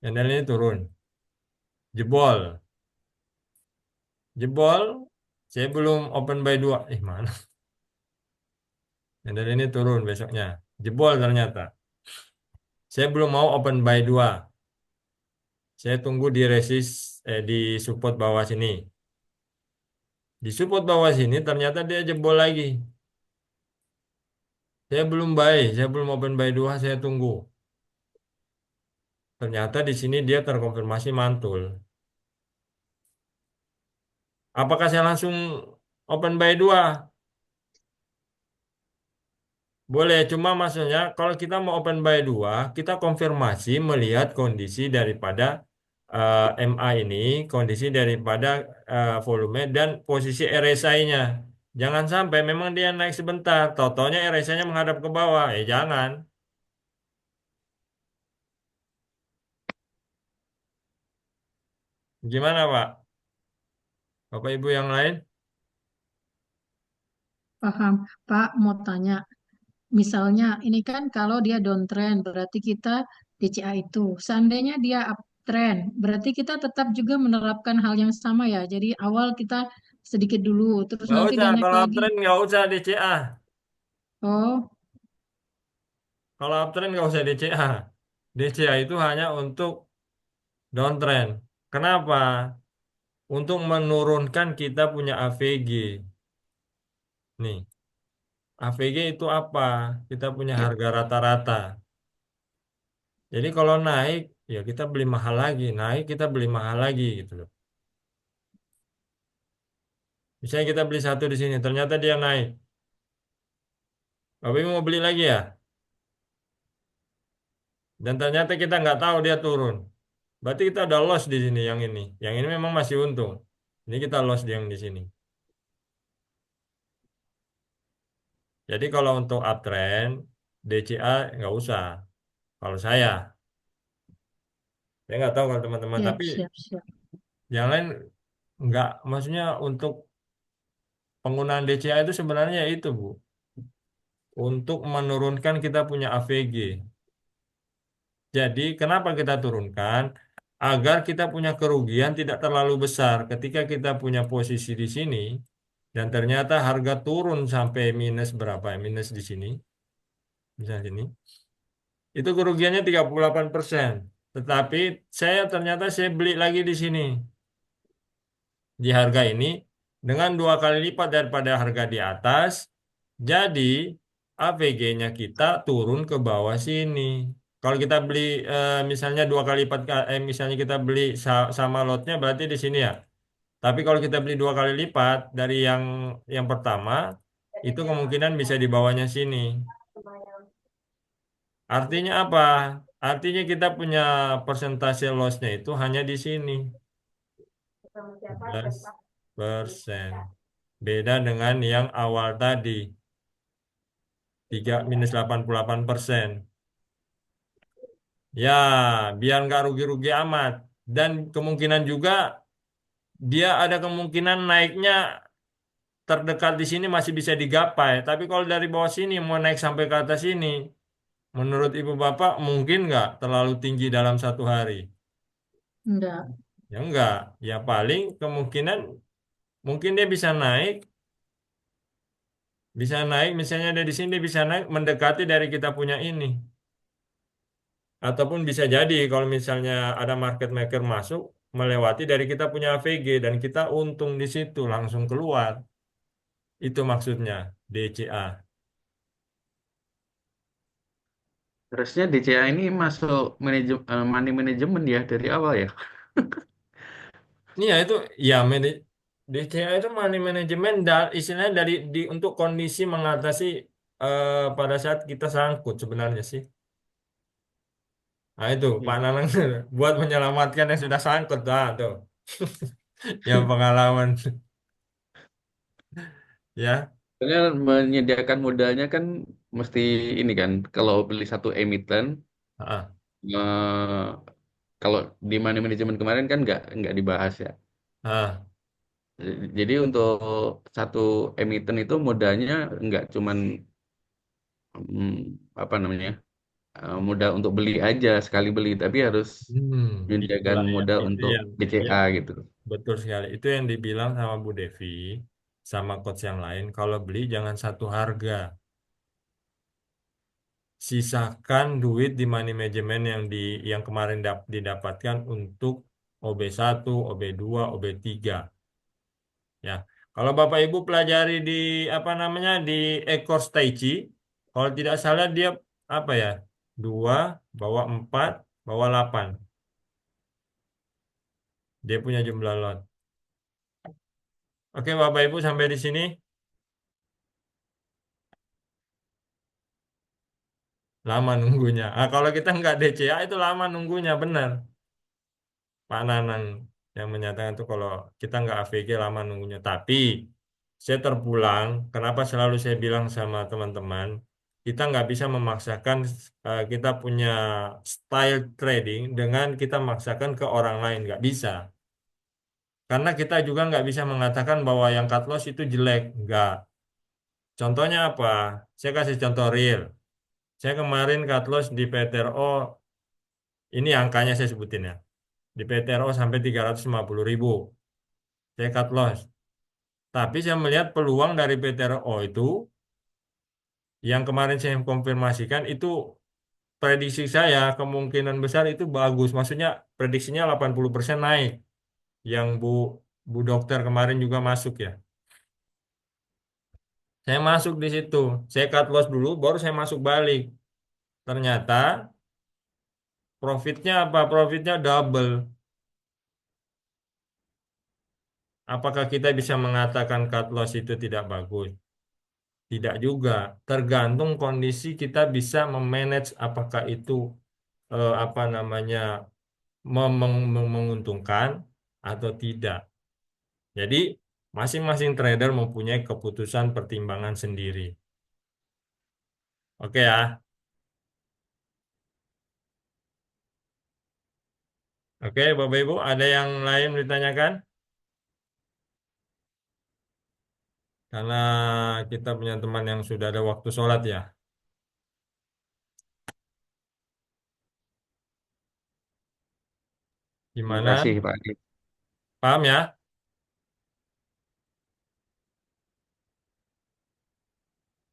candle ini turun. Jebol. Jebol, saya belum open by 2. Mana? Candle ini turun besoknya. Jebol ternyata. Saya belum mau open by 2. Saya tunggu di di support bawah sini. Di support bawah sini ternyata dia jebol lagi. Saya belum buy, saya belum open by 2, saya tunggu. Ternyata di sini dia terkonfirmasi mantul. Apakah saya langsung open by 2? Boleh, cuma maksudnya kalau kita mau open by 2, kita konfirmasi melihat kondisi daripada MA ini, kondisi daripada volume dan posisi RSI-nya. Jangan sampai memang dia naik sebentar, totalnya RSI-nya menghadap ke bawah. Jangan. Gimana, Pak? Bapak Ibu yang lain? Paham, Pak, mau tanya. Misalnya, ini kan kalau dia downtrend, berarti kita DCA itu. Seandainya dia uptrend, berarti kita tetap juga menerapkan hal yang sama ya. Jadi awal kita sedikit dulu, terus Nggak nanti usah, dia naik kalau lagi. uptrend nggak usah DCA. Oh, Kalau uptrend nggak usah DCA. DCA itu hanya untuk downtrend. Kenapa? Untuk menurunkan kita punya AVG. Nih, AVG itu apa? Kita punya harga rata-rata. Jadi kalau naik, ya kita beli mahal lagi. Naik, kita beli mahal lagi gitu loh. Misalnya kita beli satu di sini, ternyata dia naik. Bapak Ibu mau beli lagi ya? Dan ternyata kita nggak tahu dia turun. Berarti kita udah loss di sini yang ini. Yang ini memang masih untung. Ini kita loss di yang di sini. Jadi kalau untuk uptrend, DCA nggak usah. Kalau saya nggak tahu kalau teman-teman. Siap, Tapi siap, siap. yang lain nggak. Maksudnya untuk penggunaan DCA itu sebenarnya itu, Bu. Untuk menurunkan kita punya AVG. Jadi kenapa kita turunkan? Agar kita punya kerugian tidak terlalu besar. Ketika kita punya posisi di sini, dan ternyata harga turun sampai minus berapa ya? Minus di sini. Misalnya sini. Itu kerugiannya 38%. Tetapi saya beli lagi di sini. Di harga ini. Dengan 2 kali lipat daripada harga di atas. Jadi AVG-nya kita turun ke bawah sini. Kalau kita beli misalnya 2 kali lipat, misalnya kita beli sama lotnya berarti di sini ya. Tapi kalau kita beli 2 kali lipat dari yang pertama, itu kemungkinan bisa di bawahnya sini. Artinya apa? Artinya kita punya persentase loss-nya itu hanya di sini, 11%. Beda dengan yang awal tadi, 3 minus 88%. Ya, biar nggak rugi-rugi amat. Dan kemungkinan juga dia ada kemungkinan naiknya terdekat di sini masih bisa digapai. Tapi kalau dari bawah sini mau naik sampai ke atas sini, menurut Ibu Bapak mungkin nggak terlalu tinggi dalam 1 hari? Enggak. Ya enggak. Ya paling kemungkinan mungkin dia bisa naik misalnya dari sini dia bisa naik mendekati dari kita punya ini. Ataupun bisa jadi kalau misalnya ada market maker masuk melewati dari kita punya AVG dan kita untung di situ langsung keluar. Itu maksudnya DCA. Harusnya DCA ini masuk money management ya dari awal ya. Iya itu ya DCA itu money management dan istilahnya untuk kondisi mengatasi pada saat kita sangkut sebenarnya sih. Nah itu Pak Iya. Nanang buat menyelamatkan yang sudah sangkut tuh. Yang pengalaman ya. Soalnya menyediakan modalnya kan mesti ini kan, kalau beli satu emiten, Ah, eh, kalau di money management kemarin kan nggak dibahas ya. ah. Jadi untuk satu emiten itu modalnya nggak cuman mm, apa namanya modal untuk beli aja sekali beli, tapi harus menyediakan Itulah ya. modal Itu untuk yang ya, BCA gitu. betul sekali. Itu yang dibilang sama Bu Devi sama coach yang lain. Kalau beli jangan satu harga. Sisakan duit di money management yang kemarin didapatkan untuk OB1, OB2, OB3. Ya. Kalau Bapak Ibu pelajari di apa namanya di ekor Tai Chi, kalau tidak salah dia apa ya? 2 bawah 4 bawah 8. Dia punya jumlah lot. Oke, Bapak Ibu sampai di sini. Lama nunggunya. Ah, kalau kita nggak DCA itu lama nunggunya, benar. Pak Nanang yang menyatakan itu kalau kita nggak AVG lama nunggunya. Tapi saya terpulang, kenapa selalu saya bilang sama teman-teman, kita nggak bisa memaksakan kita punya style trading dengan kita maksakan ke orang lain, nggak bisa. Karena kita juga nggak bisa mengatakan bahwa yang cut loss itu jelek, nggak. Contohnya apa? Saya kasih contoh real. Saya kemarin cut loss di PTRO, ini angkanya saya sebutin ya. Di PTRO sampai 350.000. Saya cut loss. Tapi saya melihat peluang dari PTRO itu, yang kemarin saya konfirmasikan, itu prediksi saya kemungkinan besar itu bagus. Maksudnya prediksinya 80% naik. Yang Bu Dokter kemarin juga masuk ya. Saya masuk di situ. Saya cut loss dulu, baru saya masuk balik. Ternyata profitnya apa? Profitnya double. Apakah kita bisa mengatakan cut loss itu tidak bagus? Tidak juga. Tergantung kondisi kita bisa memanage apakah itu apa namanya menguntungkan atau tidak. Jadi masing-masing trader mempunyai keputusan pertimbangan sendiri. Oke ya. Oke, Bapak Ibu, ada yang lain ditanyakan? Karena kita punya teman yang sudah ada waktu sholat ya. Terima Gimana? kasih Pak Adi. Paham ya?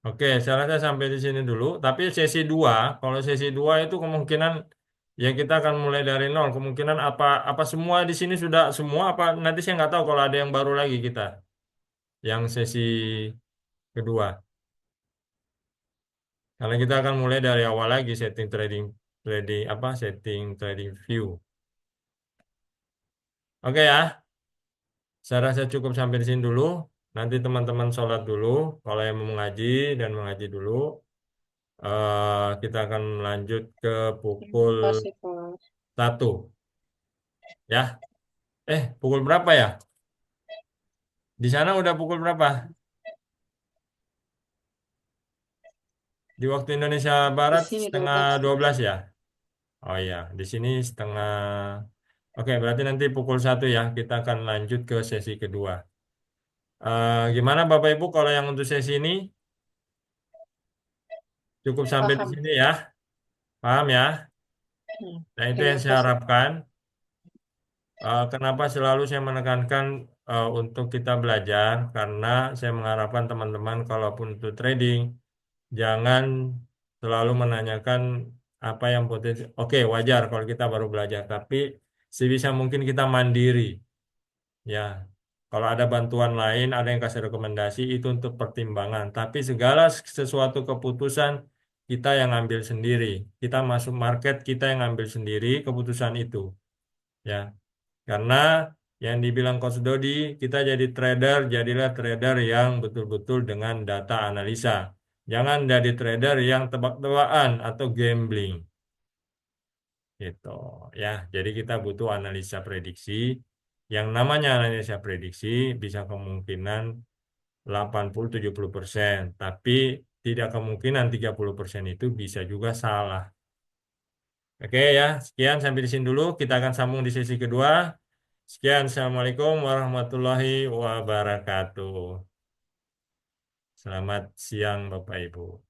Oke, saya rasa sampai di sini dulu. Tapi sesi 2, kalau sesi 2 itu kemungkinan ya kita akan mulai dari nol. Kemungkinan apa apa semua di sini sudah semua apa nanti saya nggak tahu kalau ada yang baru lagi kita yang sesi kedua. Karena kita akan mulai dari awal lagi setting trading trading apa setting trading view. Oke ya, saya rasa cukup sampai di sini dulu. Nanti teman-teman sholat dulu. Kalau yang mau mengaji dan mengaji dulu. Kita akan lanjut ke pukul Terima kasih, Pak. 1 ya. Pukul berapa ya? Di sana udah pukul berapa? Di waktu Indonesia Di Barat sini setengah 12. 12 ya? Oh iya, di sini setengah. Oke, berarti nanti pukul 1 ya. Kita akan lanjut ke sesi kedua. Gimana Bapak Ibu kalau yang untuk sesi ini cukup sampai di Paham. sini ya? Paham ya? Nah, itu Terima yang saya kasih. harapkan. Kenapa selalu saya menekankan untuk kita belajar? Karena saya mengharapkan teman-teman kalaupun untuk trading, jangan selalu menanyakan apa yang potensi. Oke, wajar kalau kita baru belajar, tapi sebisa mungkin kita mandiri. Ya, kalau ada bantuan lain, ada yang kasih rekomendasi itu untuk pertimbangan. Tapi segala sesuatu keputusan kita yang ambil sendiri. Kita masuk market, kita yang ambil sendiri keputusan itu. Ya, karena yang dibilang Coach Dodi, kita jadi trader, jadilah trader yang betul-betul dengan data analisa. Jangan jadi trader yang tebak-tebakan atau gambling. Gitu ya. Jadi kita butuh analisa prediksi. Yang namanya analisa prediksi bisa kemungkinan 80-70%, tapi tidak kemungkinan 30% itu bisa juga salah. Oke ya, sekian sampai di sini dulu. Kita akan sambung di sesi kedua. Sekian, Assalamualaikum warahmatullahi wabarakatuh. Selamat siang, Bapak Ibu.